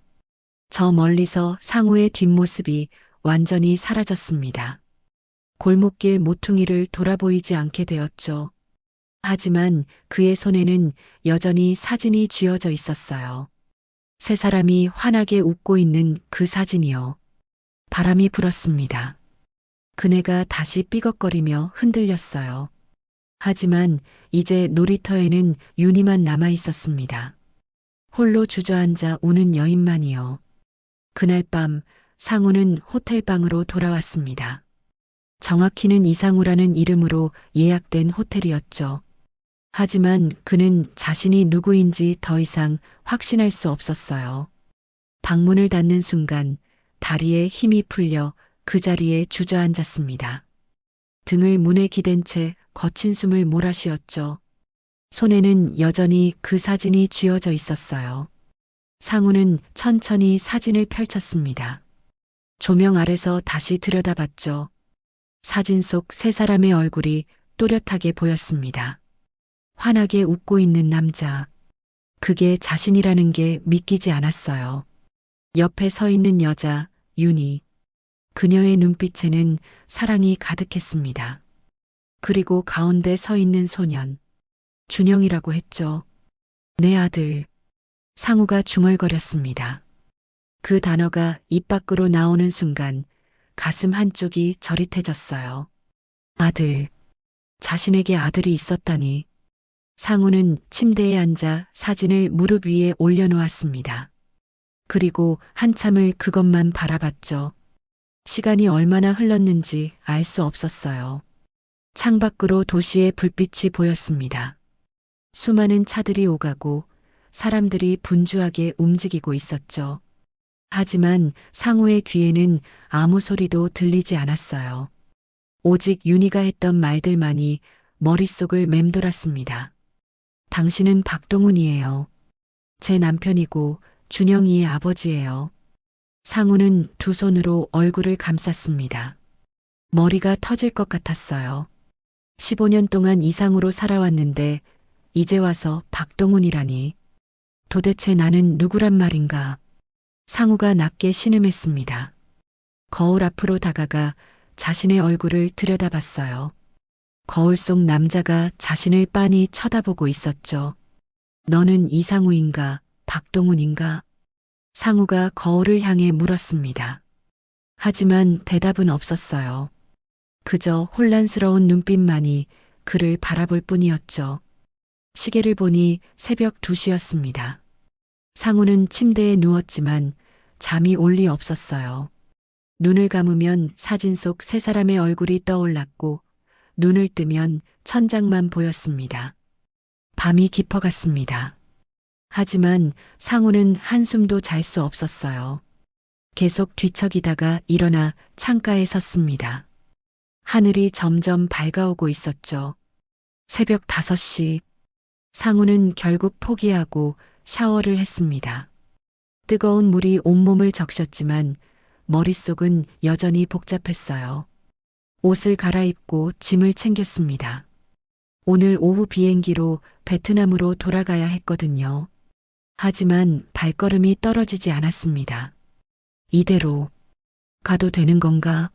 저 멀리서 상우의 뒷모습이 완전히 사라졌습니다. 골목길 모퉁이를 돌아보이지 않게 되었죠. 하지만 그의 손에는 여전히 사진이 쥐어져 있었어요. 세 사람이 환하게 웃고 있는 그 사진이요. 바람이 불었습니다. 그네가 다시 삐걱거리며 흔들렸어요. 하지만 이제 놀이터에는 윤희만 남아 있었습니다. 홀로 주저앉아 우는 여인만이요. 그날 밤 상우는 호텔방으로 돌아왔습니다. 정확히는 이상우라는 이름으로 예약된 호텔이었죠. 하지만 그는 자신이 누구인지 더 이상 확신할 수 없었어요. 방문을 닫는 순간 다리에 힘이 풀려 그 자리에 주저앉았습니다. 등을 문에 기댄 채 거친 숨을 몰아쉬었죠. 손에는 여전히 그 사진이 쥐어져 있었어요. 상우는 천천히 사진을 펼쳤습니다. 조명 아래서 다시 들여다봤죠. 사진 속 세 사람의 얼굴이 또렷하게 보였습니다. 환하게 웃고 있는 남자. 그게 자신이라는 게 믿기지 않았어요. 옆에 서 있는 여자, 윤희. 그녀의 눈빛에는 사랑이 가득했습니다. 그리고 가운데 서 있는 소년. 준영이라고 했죠. 내 아들. 상우가 중얼거렸습니다. 그 단어가 입 밖으로 나오는 순간 가슴 한쪽이 저릿해졌어요. 아들. 자신에게 아들이 있었다니. 상우는 침대에 앉아 사진을 무릎 위에 올려놓았습니다. 그리고 한참을 그것만 바라봤죠. 시간이 얼마나 흘렀는지 알 수 없었어요. 창밖으로 도시의 불빛이 보였습니다. 수많은 차들이 오가고 사람들이 분주하게 움직이고 있었죠. 하지만 상우의 귀에는 아무 소리도 들리지 않았어요. 오직 윤희가 했던 말들만이 머릿속을 맴돌았습니다. 당신은 박동훈이에요. 제 남편이고 준영이의 아버지예요. 상우는 두 손으로 얼굴을 감쌌습니다. 머리가 터질 것 같았어요. 15년 동안 이상으로 살아왔는데 이제 와서 박동훈이라니. 도대체 나는 누구란 말인가? 상우가 낮게 신음했습니다. 거울 앞으로 다가가 자신의 얼굴을 들여다봤어요. 거울 속 남자가 자신을 빤히 쳐다보고 있었죠. 너는 이상우인가, 박동훈인가? 상우가 거울을 향해 물었습니다. 하지만 대답은 없었어요. 그저 혼란스러운 눈빛만이 그를 바라볼 뿐이었죠. 시계를 보니 새벽 2시였습니다. 상우는 침대에 누웠지만 잠이 올 리 없었어요. 눈을 감으면 사진 속 세 사람의 얼굴이 떠올랐고 눈을 뜨면 천장만 보였습니다. 밤이 깊어갔습니다. 하지만 상우는 한숨도 잘 수 없었어요. 계속 뒤척이다가 일어나 창가에 섰습니다. 하늘이 점점 밝아오고 있었죠. 새벽 5시. 상우는 결국 포기하고 샤워를 했습니다. 뜨거운 물이 온몸을 적셨지만 머릿속은 여전히 복잡했어요. 옷을 갈아입고 짐을 챙겼습니다. 오늘 오후 비행기로 베트남으로 돌아가야 했거든요. 하지만 발걸음이 떨어지지 않았습니다. 이대로 가도 되는 건가?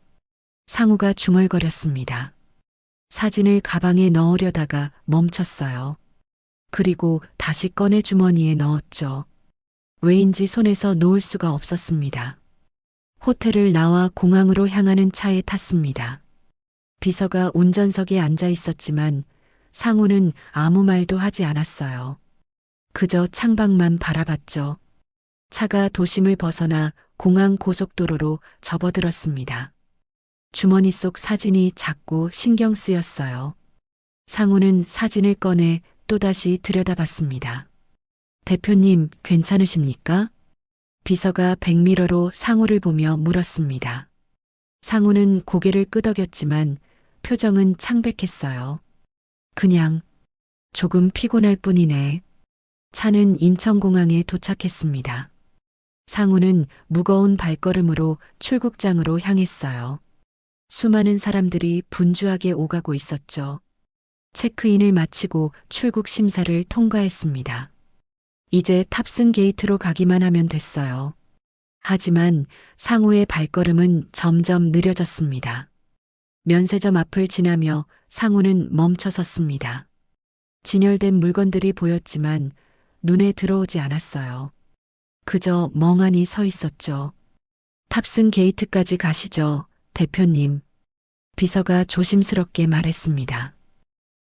상우가 중얼거렸습니다. 사진을 가방에 넣으려다가 멈췄어요. 그리고 다시 꺼내 주머니에 넣었죠. 왜인지 손에서 놓을 수가 없었습니다. 호텔을 나와 공항으로 향하는 차에 탔습니다. 비서가 운전석에 앉아 있었지만 상우는 아무 말도 하지 않았어요. 그저 창밖만 바라봤죠. 차가 도심을 벗어나 공항 고속도로로 접어들었습니다. 주머니 속 사진이 자꾸 신경 쓰였어요. 상우는 사진을 꺼내 또다시 들여다봤습니다. 대표님, 괜찮으십니까? 비서가 백미러로 상우를 보며 물었습니다. 상우는 고개를 끄덕였지만 표정은 창백했어요. 그냥 조금 피곤할 뿐이네. 차는 인천공항에 도착했습니다. 상우는 무거운 발걸음으로 출국장으로 향했어요. 수많은 사람들이 분주하게 오가고 있었죠. 체크인을 마치고 출국 심사를 통과했습니다. 이제 탑승 게이트로 가기만 하면 됐어요. 하지만 상우의 발걸음은 점점 느려졌습니다. 면세점 앞을 지나며 상우는 멈춰 섰습니다. 진열된 물건들이 보였지만 눈에 들어오지 않았어요. 그저 멍하니 서 있었죠. 탑승 게이트까지 가시죠, 대표님. 비서가 조심스럽게 말했습니다.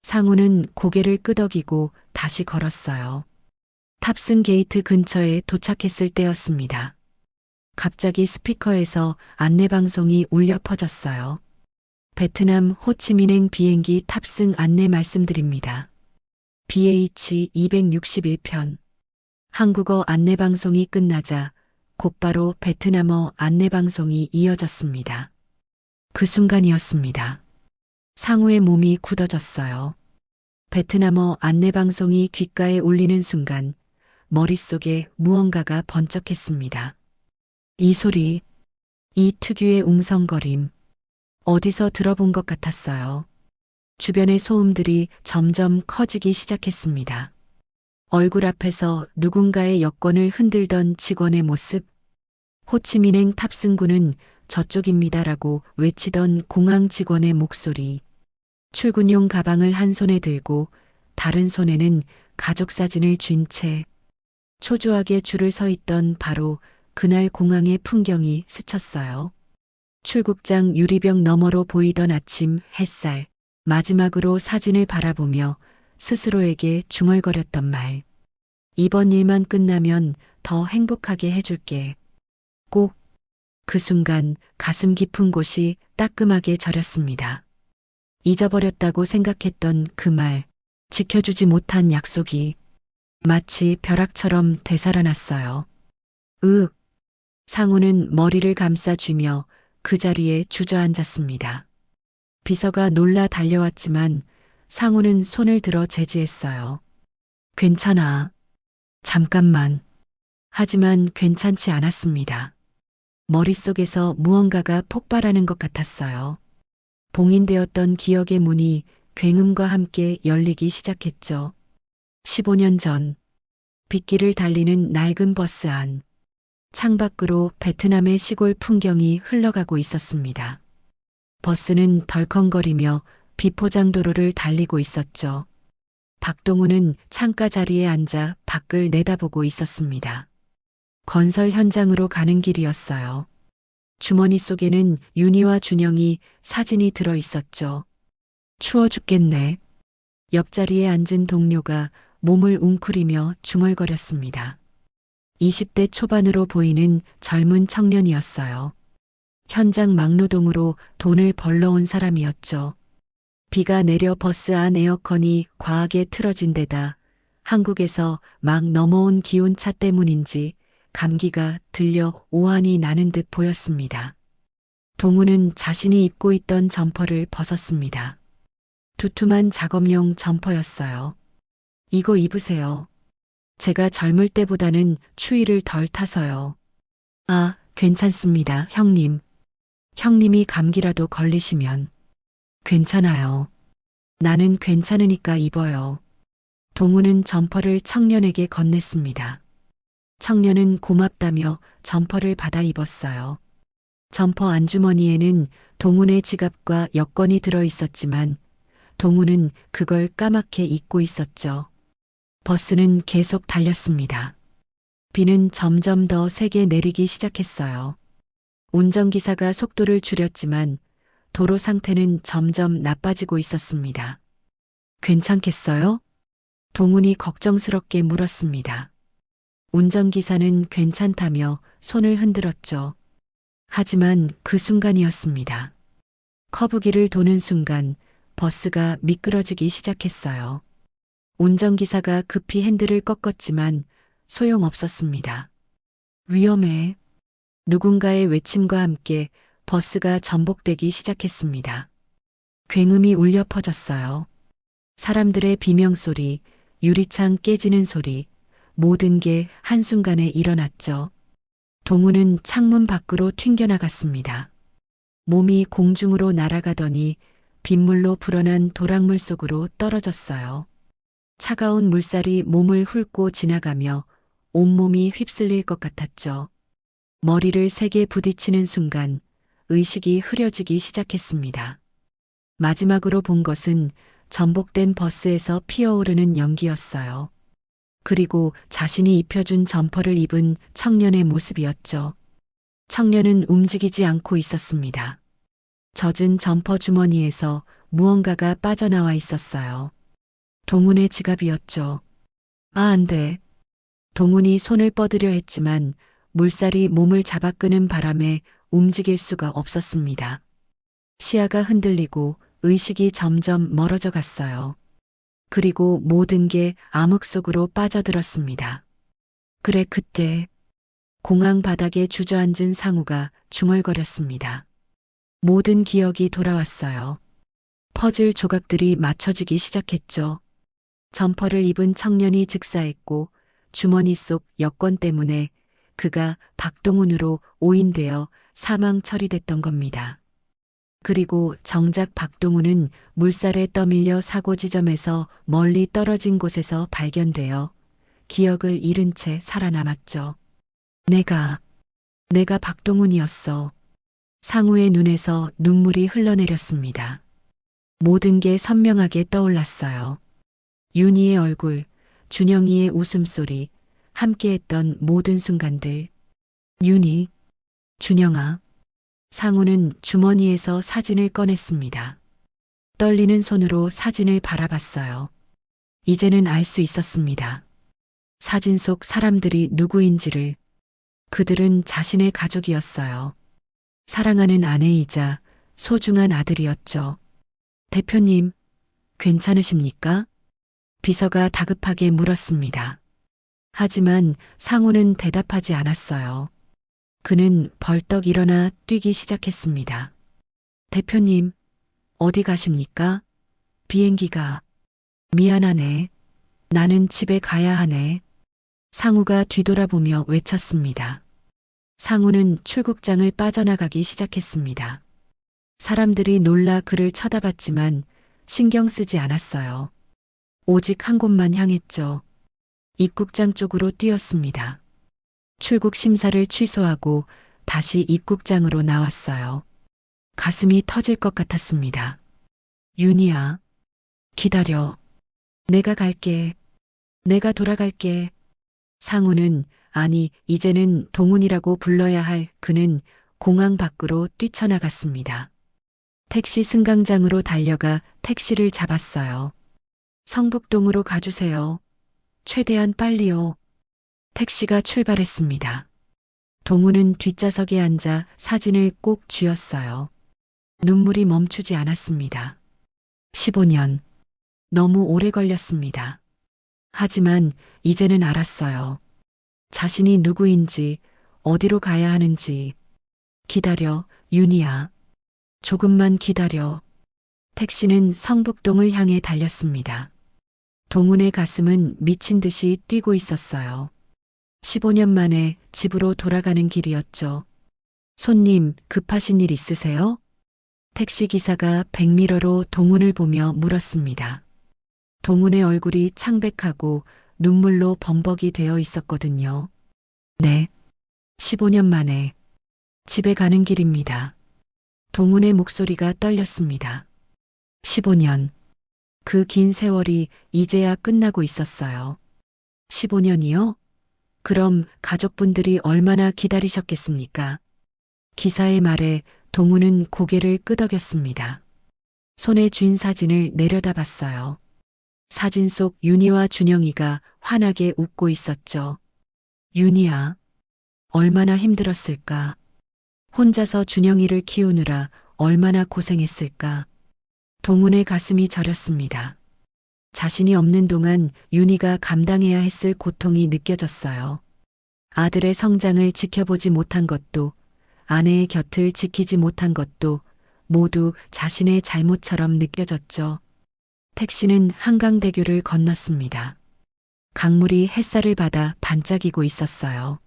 상우는 고개를 끄덕이고 다시 걸었어요. 탑승 게이트 근처에 도착했을 때였습니다. 갑자기 스피커에서 안내방송이 울려 퍼졌어요. 베트남 호치민행 비행기 탑승 안내 말씀드립니다. BH261편. 한국어 안내방송이 끝나자 곧바로 베트남어 안내방송이 이어졌습니다. 그 순간이었습니다. 상우의 몸이 굳어졌어요. 베트남어 안내방송이 귓가에 울리는 순간 머릿속에 무언가가 번쩍했습니다. 이 소리, 이 특유의 웅성거림, 어디서 들어본 것 같았어요. 주변의 소음들이 점점 커지기 시작했습니다. 얼굴 앞에서 누군가의 여권을 흔들던 직원의 모습, 호치민행 탑승구는 저쪽입니다라고 외치던 공항 직원의 목소리, 출근용 가방을 한 손에 들고 다른 손에는 가족 사진을 쥔 채 초조하게 줄을 서 있던 바로 그날 공항의 풍경이 스쳤어요. 출국장 유리병 너머로 보이던 아침 햇살, 마지막으로 사진을 바라보며 스스로에게 중얼거렸던 말. 이번 일만 끝나면 더 행복하게 해줄게. 꼭. 그 순간 가슴 깊은 곳이 따끔하게 저렸습니다. 잊어버렸다고 생각했던 그 말, 지켜주지 못한 약속이 마치 벼락처럼 되살아났어요. 상우는 머리를 감싸쥐며 그 자리에 주저앉았습니다. 비서가 놀라 달려왔지만 상우는 손을 들어 제지했어요. 괜찮아. 잠깐만. 하지만 괜찮지 않았습니다. 머릿속에서 무언가가 폭발하는 것 같았어요. 봉인되었던 기억의 문이 굉음과 함께 열리기 시작했죠. 15년 전, 빗길을 달리는 낡은 버스 안, 창밖으로 베트남의 시골 풍경이 흘러가고 있었습니다. 버스는 덜컹거리며 비포장도로를 달리고 있었죠. 박동우는 창가 자리에 앉아 밖을 내다보고 있었습니다. 건설 현장으로 가는 길이었어요. 주머니 속에는 윤희와 준영이 사진이 들어 있었죠. 추워 죽겠네. 옆자리에 앉은 동료가 몸을 웅크리며 중얼거렸습니다. 20대 초반으로 보이는 젊은 청년이었어요. 현장 막노동으로 돈을 벌러 온 사람이었죠. 비가 내려 버스 안 에어컨이 과하게 틀어진 데다 한국에서 막 넘어온 기온차 때문인지 감기가 들려 오한이 나는 듯 보였습니다. 동우는 자신이 입고 있던 점퍼를 벗었습니다. 두툼한 작업용 점퍼였어요. 이거 입으세요. 제가 젊을 때보다는 추위를 덜 타서요. 아, 괜찮습니다, 형님. 형님이 감기라도 걸리시면. 괜찮아요. 나는 괜찮으니까 입어요. 동우는 점퍼를 청년에게 건넸습니다. 청년은 고맙다며 점퍼를 받아 입었어요. 점퍼 안주머니에는 동훈의 지갑과 여권이 들어 있었지만 동훈은 그걸 까맣게 잊고 있었죠. 버스는 계속 달렸습니다. 비는 점점 더 세게 내리기 시작했어요. 운전기사가 속도를 줄였지만 도로 상태는 점점 나빠지고 있었습니다. 괜찮겠어요? 동훈이 걱정스럽게 물었습니다. 운전기사는 괜찮다며 손을 흔들었죠. 하지만 그 순간이었습니다. 커브길을 도는 순간 버스가 미끄러지기 시작했어요. 운전기사가 급히 핸들을 꺾었지만 소용없었습니다. 위험해. 누군가의 외침과 함께 버스가 전복되기 시작했습니다. 굉음이 울려 퍼졌어요. 사람들의 비명소리, 유리창 깨지는 소리, 모든 게 한순간에 일어났죠. 동우는 창문 밖으로 튕겨나갔습니다. 몸이 공중으로 날아가더니 빗물로 불어난 도랑물 속으로 떨어졌어요. 차가운 물살이 몸을 훑고 지나가며 온몸이 휩쓸릴 것 같았죠. 머리를 세게 부딪히는 순간 의식이 흐려지기 시작했습니다. 마지막으로 본 것은 전복된 버스에서 피어오르는 연기였어요. 그리고 자신이 입혀준 점퍼를 입은 청년의 모습이었죠. 청년은 움직이지 않고 있었습니다. 젖은 점퍼 주머니에서 무언가가 빠져나와 있었어요. 동훈의 지갑이었죠. 아, 안 돼. 동훈이 손을 뻗으려 했지만 물살이 몸을 잡아끄는 바람에 움직일 수가 없었습니다. 시야가 흔들리고 의식이 점점 멀어져 갔어요. 그리고 모든 게 암흑 속으로 빠져들었습니다. 그래, 그때 공항 바닥에 주저앉은 상우가 중얼거렸습니다. 모든 기억이 돌아왔어요. 퍼즐 조각들이 맞춰지기 시작했죠. 점퍼를 입은 청년이 즉사했고 주머니 속 여권 때문에 그가 박동훈으로 오인되어 사망 처리됐던 겁니다. 그리고 정작 박동훈은 물살에 떠밀려 사고 지점에서 멀리 떨어진 곳에서 발견되어 기억을 잃은 채 살아남았죠. 내가 박동훈이었어. 상우의 눈에서 눈물이 흘러내렸습니다. 모든 게 선명하게 떠올랐어요. 윤희의 얼굴, 준영이의 웃음소리, 함께했던 모든 순간들. 윤희, 준영아. 상우는 주머니에서 사진을 꺼냈습니다. 떨리는 손으로 사진을 바라봤어요. 이제는 알 수 있었습니다. 사진 속 사람들이 누구인지를. 그들은 자신의 가족이었어요. 사랑하는 아내이자 소중한 아들이었죠. 대표님, 괜찮으십니까? 비서가 다급하게 물었습니다. 하지만 상우는 대답하지 않았어요. 그는 벌떡 일어나 뛰기 시작했습니다. 대표님, 어디 가십니까? 비행기가. 미안하네. 나는 집에 가야 하네. 상우가 뒤돌아보며 외쳤습니다. 상우는 출국장을 빠져나가기 시작했습니다. 사람들이 놀라 그를 쳐다봤지만 신경 쓰지 않았어요. 오직 한 곳만 향했죠. 입국장 쪽으로 뛰었습니다. 출국 심사를 취소하고 다시 입국장으로 나왔어요. 가슴이 터질 것 같았습니다. 윤희야, 기다려. 내가 갈게. 내가 돌아갈게. 상우는, 아니, 이제는 동훈이라고 불러야 할 그는 공항 밖으로 뛰쳐나갔습니다. 택시 승강장으로 달려가 택시를 잡았어요. 성북동으로 가주세요. 최대한 빨리요. 택시가 출발했습니다. 동훈은 뒷좌석에 앉아 사진을 꼭 쥐었어요. 눈물이 멈추지 않았습니다. 15년. 너무 오래 걸렸습니다. 하지만 이제는 알았어요. 자신이 누구인지, 어디로 가야 하는지. 기다려, 윤희야. 조금만 기다려. 택시는 성북동을 향해 달렸습니다. 동훈의 가슴은 미친 듯이 뛰고 있었어요. 15년 만에 집으로 돌아가는 길이었죠. 손님, 급하신 일 있으세요? 택시기사가 백미러로 동훈을 보며 물었습니다. 동훈의 얼굴이 창백하고 눈물로 범벅이 되어 있었거든요. 네. 15년 만에 집에 가는 길입니다. 동훈의 목소리가 떨렸습니다. 15년. 그 긴 세월이 이제야 끝나고 있었어요. 15년이요? 그럼 가족분들이 얼마나 기다리셨겠습니까? 기사의 말에 동훈은 고개를 끄덕였습니다. 손에 쥔 사진을 내려다봤어요. 사진 속 윤희와 준영이가 환하게 웃고 있었죠. 윤희야, 얼마나 힘들었을까? 혼자서 준영이를 키우느라 얼마나 고생했을까? 동훈의 가슴이 저렸습니다. 자신이 없는 동안 윤희가 감당해야 했을 고통이 느껴졌어요. 아들의 성장을 지켜보지 못한 것도, 아내의 곁을 지키지 못한 것도 모두 자신의 잘못처럼 느껴졌죠. 택시는 한강대교를 건넜습니다. 강물이 햇살을 받아 반짝이고 있었어요.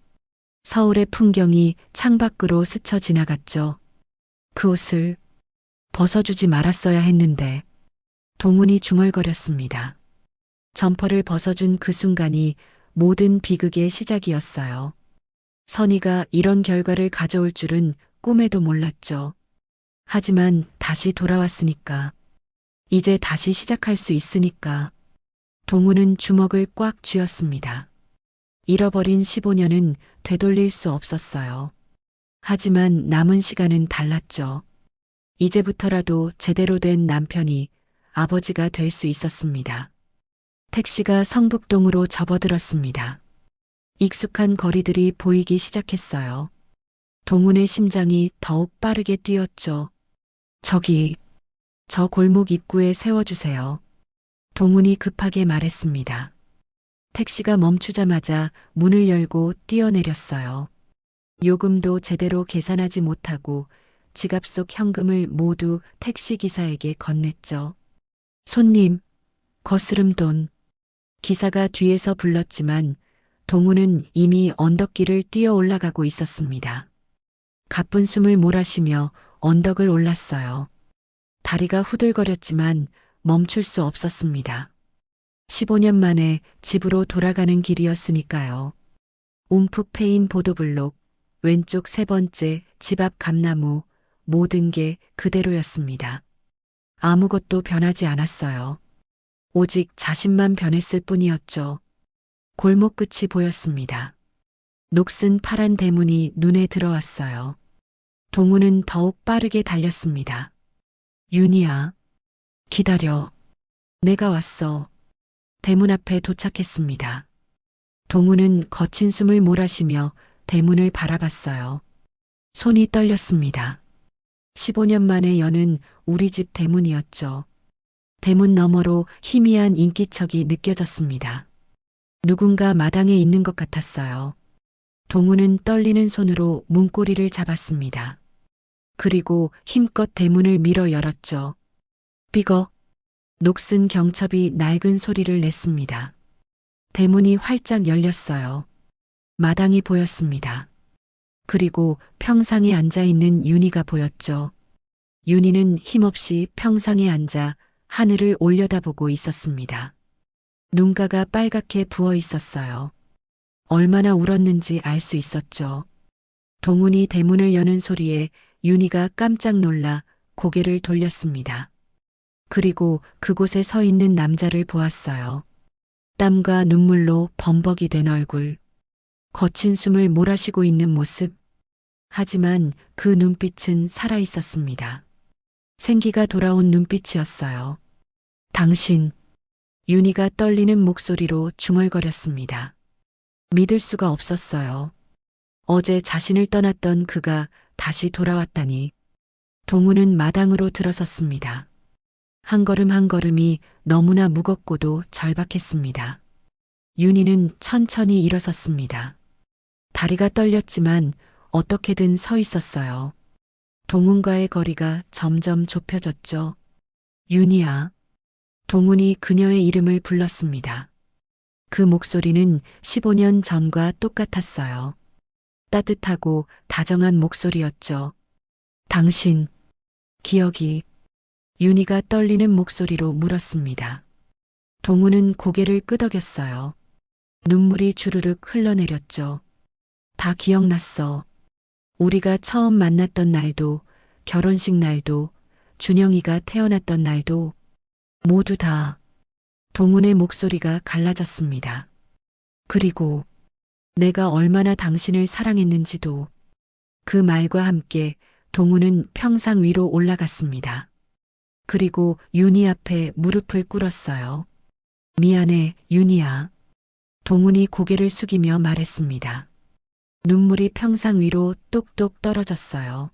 서울의 풍경이 창밖으로 스쳐 지나갔죠. 그 옷을 벗어주지 말았어야 했는데. 동훈이 중얼거렸습니다. 점퍼를 벗어준 그 순간이 모든 비극의 시작이었어요. 선희가 이런 결과를 가져올 줄은 꿈에도 몰랐죠. 하지만 다시 돌아왔으니까. 이제 다시 시작할 수 있으니까. 동훈은 주먹을 꽉 쥐었습니다. 잃어버린 15년은 되돌릴 수 없었어요. 하지만 남은 시간은 달랐죠. 이제부터라도 제대로 된 남편이, 아버지가 될 수 있었습니다. 택시가 성북동으로 접어들었습니다. 익숙한 거리들이 보이기 시작했어요. 동훈의 심장이 더욱 빠르게 뛰었죠. 저기, 저 골목 입구에 세워주세요. 동훈이 급하게 말했습니다. 택시가 멈추자마자 문을 열고 뛰어내렸어요. 요금도 제대로 계산하지 못하고 지갑 속 현금을 모두 택시기사에게 건넸죠. 손님, 거스름 돈. 기사가 뒤에서 불렀지만 동훈은 이미 언덕길을 뛰어 올라가고 있었습니다. 가쁜 숨을 몰아쉬며 언덕을 올랐어요. 다리가 후들거렸지만 멈출 수 없었습니다. 15년 만에 집으로 돌아가는 길이었으니까요. 움푹 패인 보도블록, 왼쪽 세 번째 집 앞 감나무, 모든 게 그대로였습니다. 아무것도 변하지 않았어요. 오직 자신만 변했을 뿐이었죠. 골목 끝이 보였습니다. 녹슨 파란 대문이 눈에 들어왔어요. 동우는 더욱 빠르게 달렸습니다. 윤희야, 기다려. 내가 왔어. 대문 앞에 도착했습니다. 동우는 거친 숨을 몰아쉬며 대문을 바라봤어요. 손이 떨렸습니다. 15년 만에 여는 우리 집 대문이었죠. 대문 너머로 희미한 인기척이 느껴졌습니다. 누군가 마당에 있는 것 같았어요. 동우는 떨리는 손으로 문고리를 잡았습니다. 그리고 힘껏 대문을 밀어 열었죠. 삐걱. 녹슨 경첩이 낡은 소리를 냈습니다. 대문이 활짝 열렸어요. 마당이 보였습니다. 그리고 평상에 앉아있는 윤희가 보였죠. 윤희는 힘없이 평상에 앉아 하늘을 올려다보고 있었습니다. 눈가가 빨갛게 부어 있었어요. 얼마나 울었는지 알 수 있었죠. 동훈이 대문을 여는 소리에 윤희가 깜짝 놀라 고개를 돌렸습니다. 그리고 그곳에 서 있는 남자를 보았어요. 땀과 눈물로 범벅이 된 얼굴, 거친 숨을 몰아쉬고 있는 모습. 하지만 그 눈빛은 살아 있었습니다. 생기가 돌아온 눈빛이었어요. 당신, 윤희가 떨리는 목소리로 중얼거렸습니다. 믿을 수가 없었어요. 어제 자신을 떠났던 그가 다시 돌아왔다니. 동우는 마당으로 들어섰습니다. 한 걸음 한 걸음이 너무나 무겁고도 절박했습니다. 윤희는 천천히 일어섰습니다. 다리가 떨렸지만 어떻게든 서 있었어요. 동훈과의 거리가 점점 좁혀졌죠. 윤희야. 동훈이 그녀의 이름을 불렀습니다. 그 목소리는 15년 전과 똑같았어요. 따뜻하고 다정한 목소리였죠. 당신, 기억이. 윤희가 떨리는 목소리로 물었습니다. 동훈은 고개를 끄덕였어요. 눈물이 주르륵 흘러내렸죠. 다 기억났어. 우리가 처음 만났던 날도, 결혼식 날도, 준영이가 태어났던 날도, 모두 다. 동훈의 목소리가 갈라졌습니다. 그리고 내가 얼마나 당신을 사랑했는지도. 그 말과 함께 동훈은 평상 위로 올라갔습니다. 그리고 윤희 앞에 무릎을 꿇었어요. 미안해, 윤희야. 동훈이 고개를 숙이며 말했습니다. 눈물이 평상 위로 똑똑 떨어졌어요.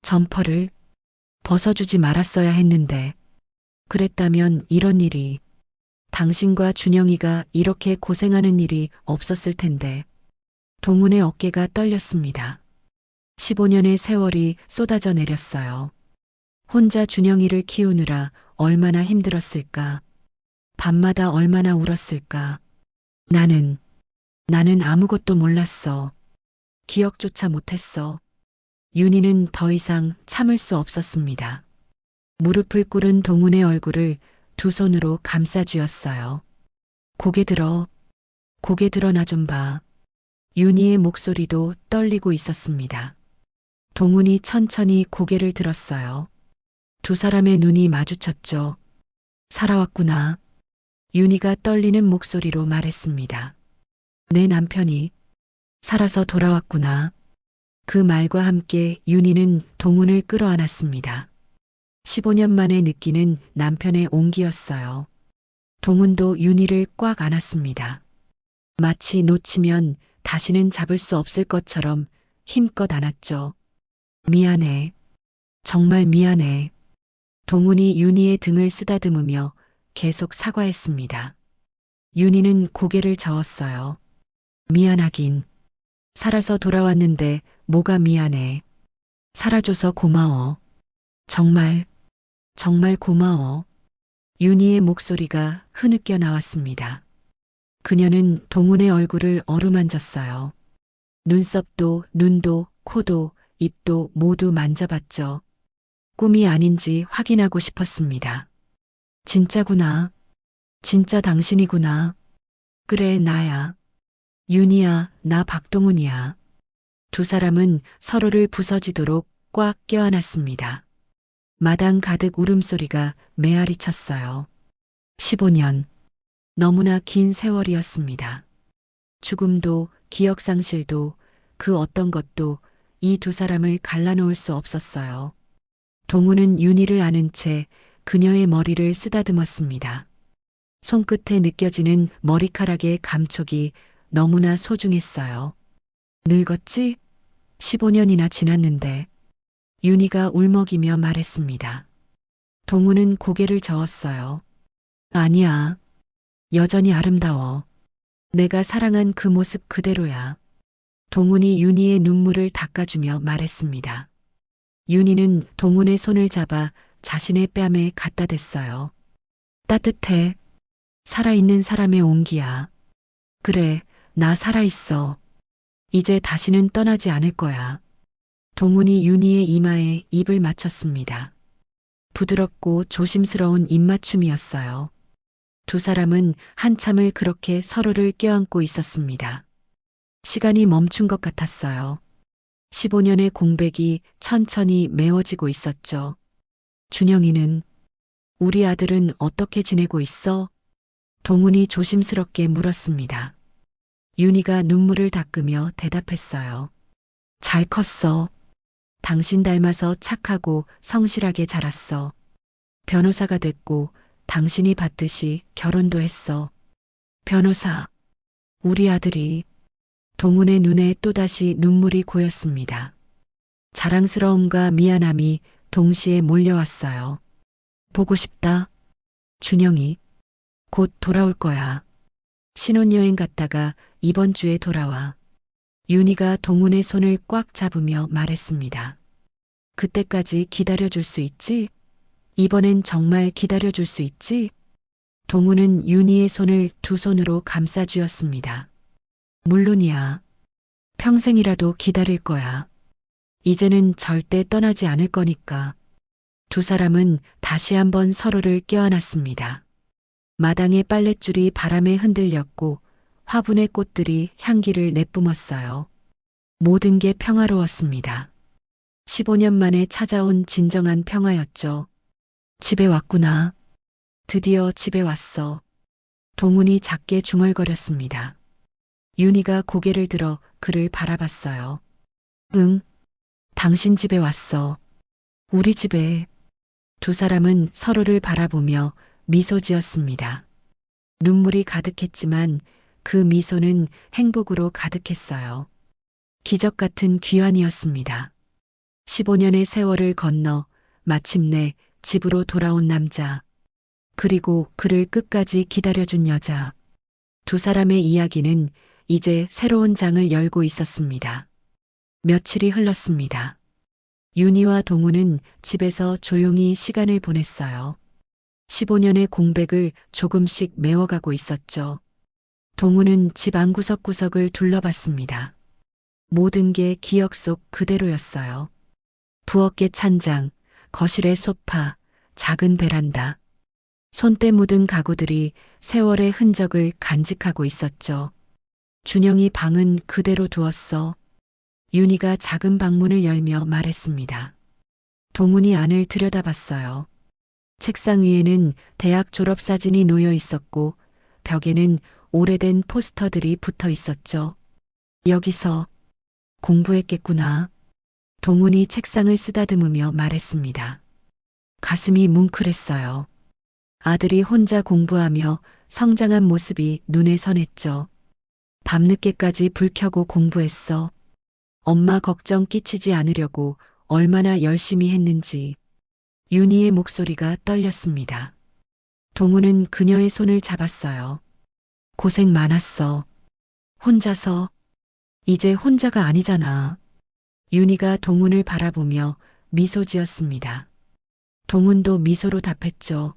점퍼를 벗어주지 말았어야 했는데. 그랬다면 이런 일이, 당신과 준영이가 이렇게 고생하는 일이 없었을 텐데. 동훈의 어깨가 떨렸습니다. 15년의 세월이 쏟아져 내렸어요. 혼자 준영이를 키우느라 얼마나 힘들었을까. 밤마다 얼마나 울었을까. 나는 아무것도 몰랐어. 기억조차 못했어. 윤희는 더 이상 참을 수 없었습니다. 무릎을 꿇은 동훈의 얼굴을 두 손으로 감싸쥐었어요. 고개 들어 나 좀 봐. 윤희의 목소리도 떨리고 있었습니다. 동훈이 천천히 고개를 들었어요. 두 사람의 눈이 마주쳤죠. 살아왔구나. 윤희가 떨리는 목소리로 말했습니다. 내 남편이 살아서 돌아왔구나. 그 말과 함께 윤희는 동훈을 끌어안았습니다. 15년 만에 느끼는 남편의 온기였어요. 동훈도 윤희를 꽉 안았습니다. 마치 놓치면 다시는 잡을 수 없을 것처럼 힘껏 안았죠. 미안해. 정말 미안해. 동훈이 윤희의 등을 쓰다듬으며 계속 사과했습니다. 윤희는 고개를 저었어요. 미안하긴. 살아서 돌아왔는데 뭐가 미안해. 살아줘서 고마워. 정말 고마워. 윤희의 목소리가 흐느껴 나왔습니다. 그녀는 동훈의 얼굴을 어루만졌어요. 눈썹도, 눈도, 코도, 입도 모두 만져봤죠. 꿈이 아닌지 확인하고 싶었습니다. 진짜구나. 진짜 당신이구나. 그래, 나야. 윤희야, 나 박동훈이야. 두 사람은 서로를 부서지도록 꽉 껴안았습니다. 마당 가득 울음소리가 메아리 쳤어요. 15년. 너무나 긴 세월이었습니다. 죽음도 기억상실도 그 어떤 것도 이 두 사람을 갈라놓을 수 없었어요. 동우는 윤희를 아는 채 그녀의 머리를 쓰다듬었습니다. 손끝에 느껴지는 머리카락의 감촉이 너무나 소중했어요. 늙었지? 15년이나 지났는데. 윤희가 울먹이며 말했습니다. 동우는 고개를 저었어요. 아니야. 여전히 아름다워. 내가 사랑한 그 모습 그대로야. 동훈이 윤희의 눈물을 닦아주며 말했습니다. 윤희는 동훈의 손을 잡아 자신의 뺨에 갖다 댔어요. 따뜻해. 살아있는 사람의 온기야. 그래, 나 살아있어. 이제 다시는 떠나지 않을 거야. 동훈이 윤희의 이마에 입을 맞췄습니다. 부드럽고 조심스러운 입맞춤이었어요. 두 사람은 한참을 그렇게 서로를 껴안고 있었습니다. 시간이 멈춘 것 같았어요. 15년의 공백이 천천히 메워지고 있었죠. 준영이는 우리 아들은 어떻게 지내고 있어? 동훈이 조심스럽게 물었습니다. 윤희가 눈물을 닦으며 대답했어요. 잘 컸어. 당신 닮아서 착하고 성실하게 자랐어. 변호사가 됐고 당신이 받듯이 결혼도 했어. 변호사, 우리 아들이. 동훈의 눈에 또다시 눈물이 고였습니다. 자랑스러움과 미안함이 동시에 몰려왔어요. 보고 싶다. 준영이. 곧 돌아올 거야. 신혼여행 갔다가 이번 주에 돌아와. 윤희가 동훈의 손을 꽉 잡으며 말했습니다. 그때까지 기다려줄 수 있지? 이번엔 정말 기다려줄 수 있지? 동훈은 윤희의 손을 두 손으로 감싸쥐었습니다. 물론이야. 평생이라도 기다릴 거야. 이제는 절대 떠나지 않을 거니까. 두 사람은 다시 한번 서로를 껴안았습니다. 마당의 빨랫줄이 바람에 흔들렸고 화분의 꽃들이 향기를 내뿜었어요. 모든 게 평화로웠습니다. 15년 만에 찾아온 진정한 평화였죠. 집에 왔구나. 드디어 집에 왔어. 동훈이 작게 중얼거렸습니다. 윤희가 고개를 들어 그를 바라봤어요. 응, 당신 집에 왔어. 우리 집에. 두 사람은 서로를 바라보며 미소 지었습니다. 눈물이 가득했지만 그 미소는 행복으로 가득했어요. 기적 같은 귀환이었습니다. 15년의 세월을 건너 마침내 집으로 돌아온 남자. 그리고 그를 끝까지 기다려준 여자. 두 사람의 이야기는 이제 새로운 장을 열고 있었습니다. 며칠이 흘렀습니다. 윤희와 동훈은 집에서 조용히 시간을 보냈어요. 15년의 공백을 조금씩 메워가고 있었죠. 동훈은 집 안구석구석을 둘러봤습니다. 모든 게 기억 속 그대로였어요. 부엌의 찬장, 거실의 소파, 작은 베란다. 손때 묻은 가구들이 세월의 흔적을 간직하고 있었죠. 준영이 방은 그대로 두었어. 윤희가 작은 방문을 열며 말했습니다. 동훈이 안을 들여다봤어요. 책상 위에는 대학 졸업 사진이 놓여 있었고 벽에는 오래된 포스터들이 붙어 있었죠. 여기서 공부했겠구나. 동훈이 책상을 쓰다듬으며 말했습니다. 가슴이 뭉클했어요. 아들이 혼자 공부하며 성장한 모습이 눈에 선했죠. 밤늦게까지 불 켜고 공부했어. 엄마 걱정 끼치지 않으려고 얼마나 열심히 했는지. 윤희의 목소리가 떨렸습니다. 동훈은 그녀의 손을 잡았어요. 고생 많았어. 혼자서. 이제 혼자가 아니잖아. 윤희가 동훈을 바라보며 미소 지었습니다. 동훈도 미소로 답했죠.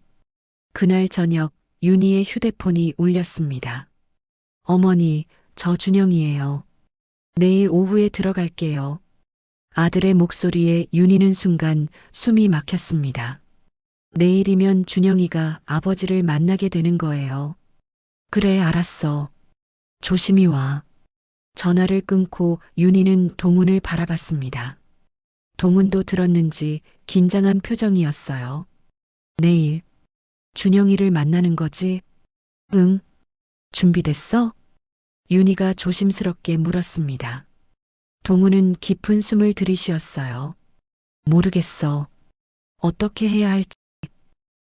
그날 저녁 윤희의 휴대폰이 울렸습니다. 어머니, 저 준영이에요. 내일 오후에 들어갈게요. 아들의 목소리에 윤희는 순간 숨이 막혔습니다. 내일이면 준영이가 아버지를 만나게 되는 거예요. 그래, 알았어. 조심히 와. 전화를 끊고 윤희는 동훈을 바라봤습니다. 동훈도 들었는지 긴장한 표정이었어요. 내일 준영이를 만나는 거지? 응. 준비됐어? 윤희가 조심스럽게 물었습니다. 동훈은 깊은 숨을 들이쉬었어요. 모르겠어. 어떻게 해야 할지.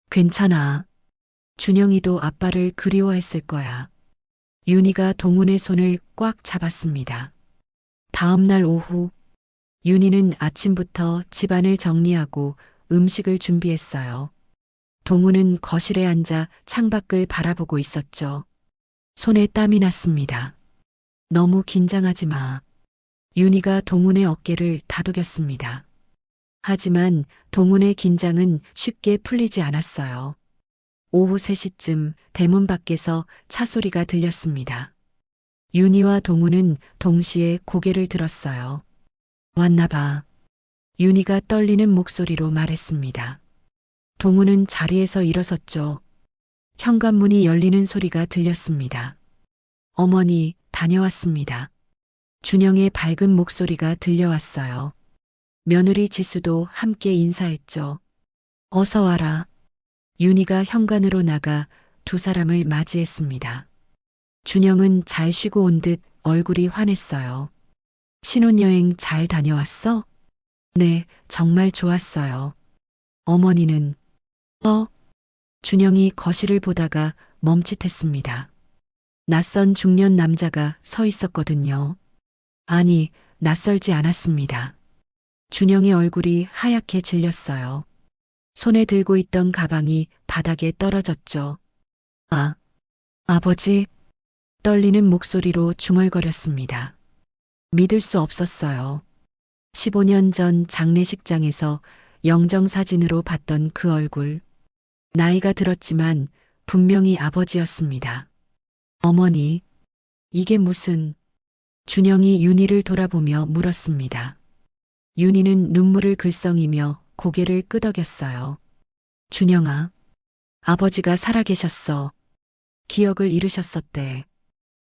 괜찮아. 준영이도 아빠를 그리워했을 거야. 윤희가 동훈의 손을 꽉 잡았습니다. 다음 날 오후, 윤희는 아침부터 집안을 정리하고 음식을 준비했어요. 동훈은 거실에 앉아 창밖을 바라보고 있었죠. 손에 땀이 났습니다. 너무 긴장하지 마. 윤희가 동훈의 어깨를 다독였습니다. 하지만 동훈의 긴장은 쉽게 풀리지 않았어요. 오후 3시쯤 대문 밖에서 차 소리가 들렸습니다. 윤희와 동훈은 동시에 고개를 들었어요. 왔나 봐. 윤희가 떨리는 목소리로 말했습니다. 동훈은 자리에서 일어섰죠. 현관문이 열리는 소리가 들렸습니다. 어머니, 다녀왔습니다. 준영의 밝은 목소리가 들려왔어요. 며느리 지수도 함께 인사했죠. 어서 와라. 윤희가 현관으로 나가 두 사람을 맞이했습니다. 준영은 잘 쉬고 온 듯 얼굴이 환했어요. 신혼여행 잘 다녀왔어? 네, 정말 좋았어요. 어머니는? 준영이 거실을 보다가 멈칫했습니다. 낯선 중년 남자가 서 있었거든요. 아니, 낯설지 않았습니다. 준영의 얼굴이 하얗게 질렸어요. 손에 들고 있던 가방이 바닥에 떨어졌죠. 아버지? 떨리는 목소리로 중얼거렸습니다. 믿을 수 없었어요. 15년 전 장례식장에서 영정사진으로 봤던 그 얼굴. 나이가 들었지만 분명히 아버지였습니다. 어머니, 이게 무슨... 준영이 윤희를 돌아보며 물었습니다. 윤희는 눈물을 글썽이며 고개를 끄덕였어요. 준영아, 아버지가 살아계셨어. 기억을 잃으셨었대.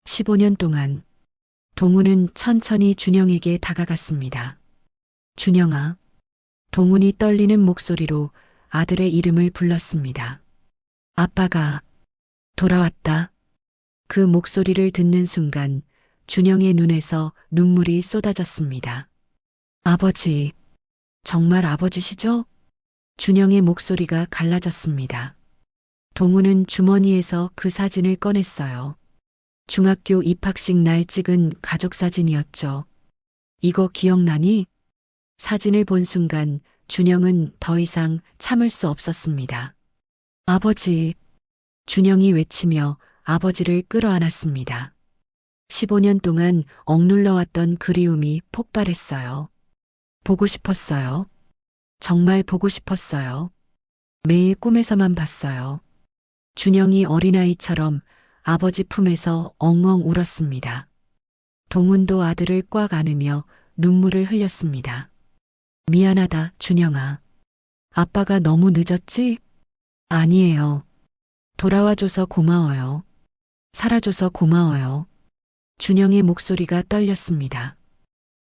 15년 동안. 동훈은 천천히 준영에게 다가갔습니다. 준영아. 동훈이 떨리는 목소리로 아들의 이름을 불렀습니다. 아빠가 돌아왔다. 그 목소리를 듣는 순간 준영의 눈에서 눈물이 쏟아졌습니다. 아버지, 정말 아버지시죠? 준영의 목소리가 갈라졌습니다. 동훈은 주머니에서 그 사진을 꺼냈어요. 중학교 입학식 날 찍은 가족 사진이었죠. 이거 기억나니? 사진을 본 순간 준영은 더 이상 참을 수 없었습니다. 아버지, 준영이 외치며 아버지를 끌어안았습니다. 15년 동안 억눌러왔던 그리움이 폭발했어요. 보고 싶었어요. 정말 보고 싶었어요. 매일 꿈에서만 봤어요. 준영이 어린아이처럼 아버지 품에서 엉엉 울었습니다. 동훈도 아들을 꽉 안으며 눈물을 흘렸습니다. 미안하다, 준영아. 아빠가 너무 늦었지? 아니에요. 돌아와줘서 고마워요. 살아줘서 고마워요. 준영의 목소리가 떨렸습니다.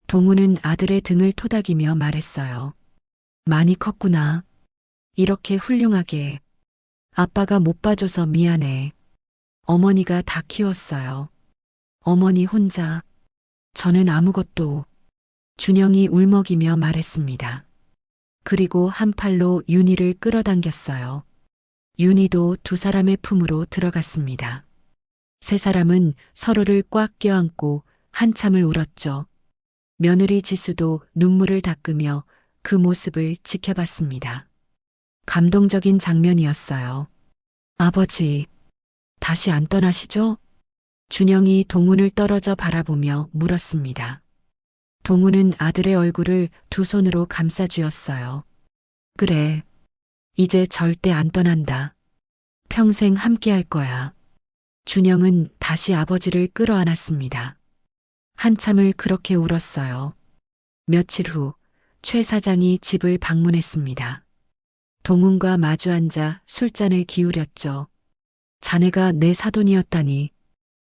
동훈은 아들의 등을 토닥이며 말했어요. 많이 컸구나. 이렇게 훌륭하게. 아빠가 못 봐줘서 미안해. 어머니가 다 키웠어요. 어머니 혼자. 저는 아무것도. 준영이 울먹이며 말했습니다. 그리고 한 팔로 윤희를 끌어당겼어요. 윤희도 두 사람의 품으로 들어갔습니다. 세 사람은 서로를 꽉 껴안고 한참을 울었죠. 며느리 지수도 눈물을 닦으며 그 모습을 지켜봤습니다. 감동적인 장면이었어요. 아버지, 다시 안 떠나시죠? 준영이 동훈을 떨어져 바라보며 물었습니다. 동훈은 아들의 얼굴을 두 손으로 감싸쥐었어요. 그래, 이제 절대 안 떠난다. 평생 함께 할 거야. 준영은 다시 아버지를 끌어안았습니다. 한참을 그렇게 울었어요. 며칠 후 최 사장이 집을 방문했습니다. 동훈과 마주 앉아 술잔을 기울였죠. 자네가 내 사돈이었다니.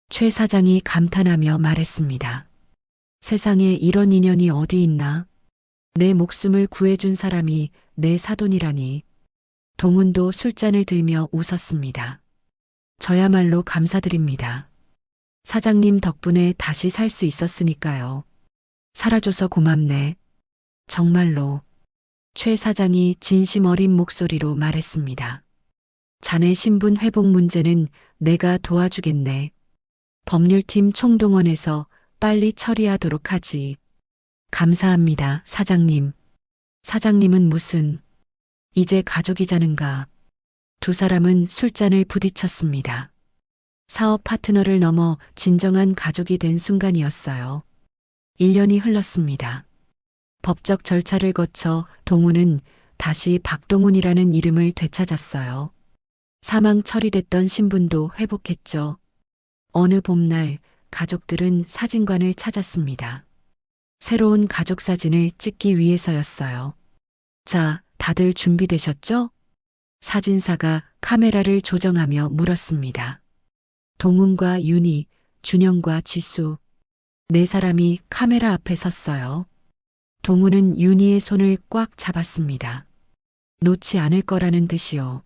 최 사장이 감탄하며 말했습니다. 세상에 이런 인연이 어디 있나? 내 목숨을 구해준 사람이 내 사돈이라니. 동훈도 술잔을 들며 웃었습니다. 저야말로 감사드립니다. 사장님 덕분에 다시 살 수 있었으니까요. 살아줘서 고맙네. 정말로. 최 사장이 진심 어린 목소리로 말했습니다. 자네 신분 회복 문제는 내가 도와주겠네. 법률팀 총동원해서 빨리 처리하도록 하지. 감사합니다, 사장님. 사장님은 무슨, 이제 가족이자는가. 두 사람은 술잔을 부딪혔습니다. 사업 파트너를 넘어 진정한 가족이 된 순간이었어요. 1년이 흘렀습니다. 법적 절차를 거쳐 동훈은 다시 박동훈이라는 이름을 되찾았어요. 사망 처리됐던 신분도 회복했죠. 어느 봄날 가족들은 사진관을 찾았습니다. 새로운 가족 사진을 찍기 위해서였어요. 자, 다들 준비되셨죠? 사진사가 카메라를 조정하며 물었습니다. 동훈과 윤희, 준영과 지수, 네 사람이 카메라 앞에 섰어요. 동훈은 윤희의 손을 꽉 잡았습니다. 놓지 않을 거라는 듯이요.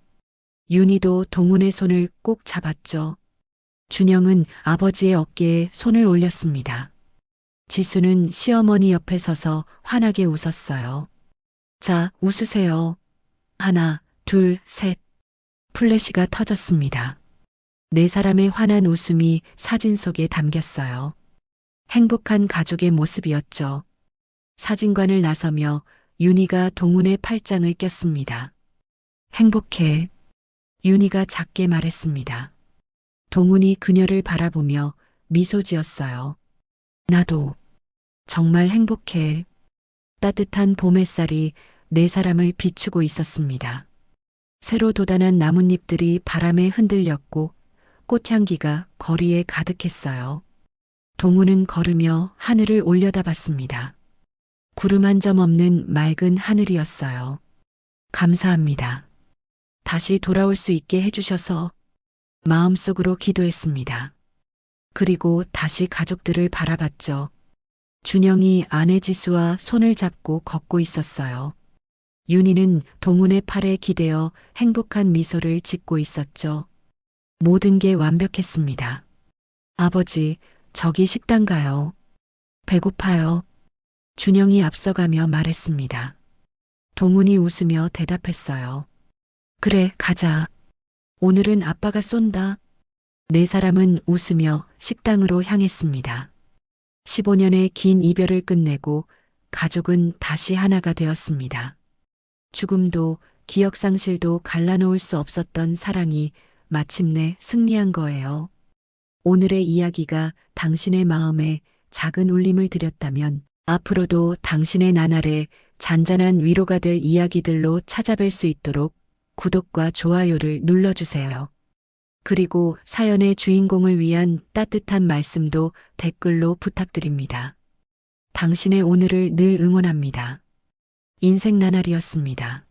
윤희도 동훈의 손을 꼭 잡았죠. 준영은 아버지의 어깨에 손을 올렸습니다. 지수는 시어머니 옆에 서서 환하게 웃었어요. 자, 웃으세요. 하나, 둘, 셋. 플래시가 터졌습니다. 네 사람의 환한 웃음이 사진 속에 담겼어요. 행복한 가족의 모습이었죠. 사진관을 나서며 윤희가 동훈의 팔짱을 꼈습니다. 행복해. 윤희가 작게 말했습니다. 동훈이 그녀를 바라보며 미소 지었어요. 나도 정말 행복해. 따뜻한 봄 햇살이 네 사람을 비추고 있었습니다. 새로 돋아난 나뭇잎들이 바람에 흔들렸고 꽃향기가 거리에 가득했어요. 동훈은 걸으며 하늘을 올려다봤습니다. 구름 한 점 없는 맑은 하늘이었어요. 감사합니다. 다시 돌아올 수 있게 해주셔서 마음속으로 기도했습니다. 그리고 다시 가족들을 바라봤죠. 준영이 아내 지수와 손을 잡고 걷고 있었어요. 윤희는 동훈의 팔에 기대어 행복한 미소를 짓고 있었죠. 모든 게 완벽했습니다. 아버지, 저기 식당 가요. 배고파요. 준영이 앞서가며 말했습니다. 동훈이 웃으며 대답했어요. 그래, 가자. 오늘은 아빠가 쏜다. 네 사람은 웃으며 식당으로 향했습니다. 15년의 긴 이별을 끝내고 가족은 다시 하나가 되었습니다. 죽음도 기억 상실도 갈라놓을 수 없었던 사랑이 마침내 승리한 거예요. 오늘의 이야기가 당신의 마음에 작은 울림을 드렸다면 앞으로도 당신의 나날에 잔잔한 위로가 될 이야기들로 찾아뵐 수 있도록 구독과 좋아요를 눌러주세요. 그리고 사연의 주인공을 위한 따뜻한 말씀도 댓글로 부탁드립니다. 당신의 오늘을 늘 응원합니다. 인생 나날이었습니다.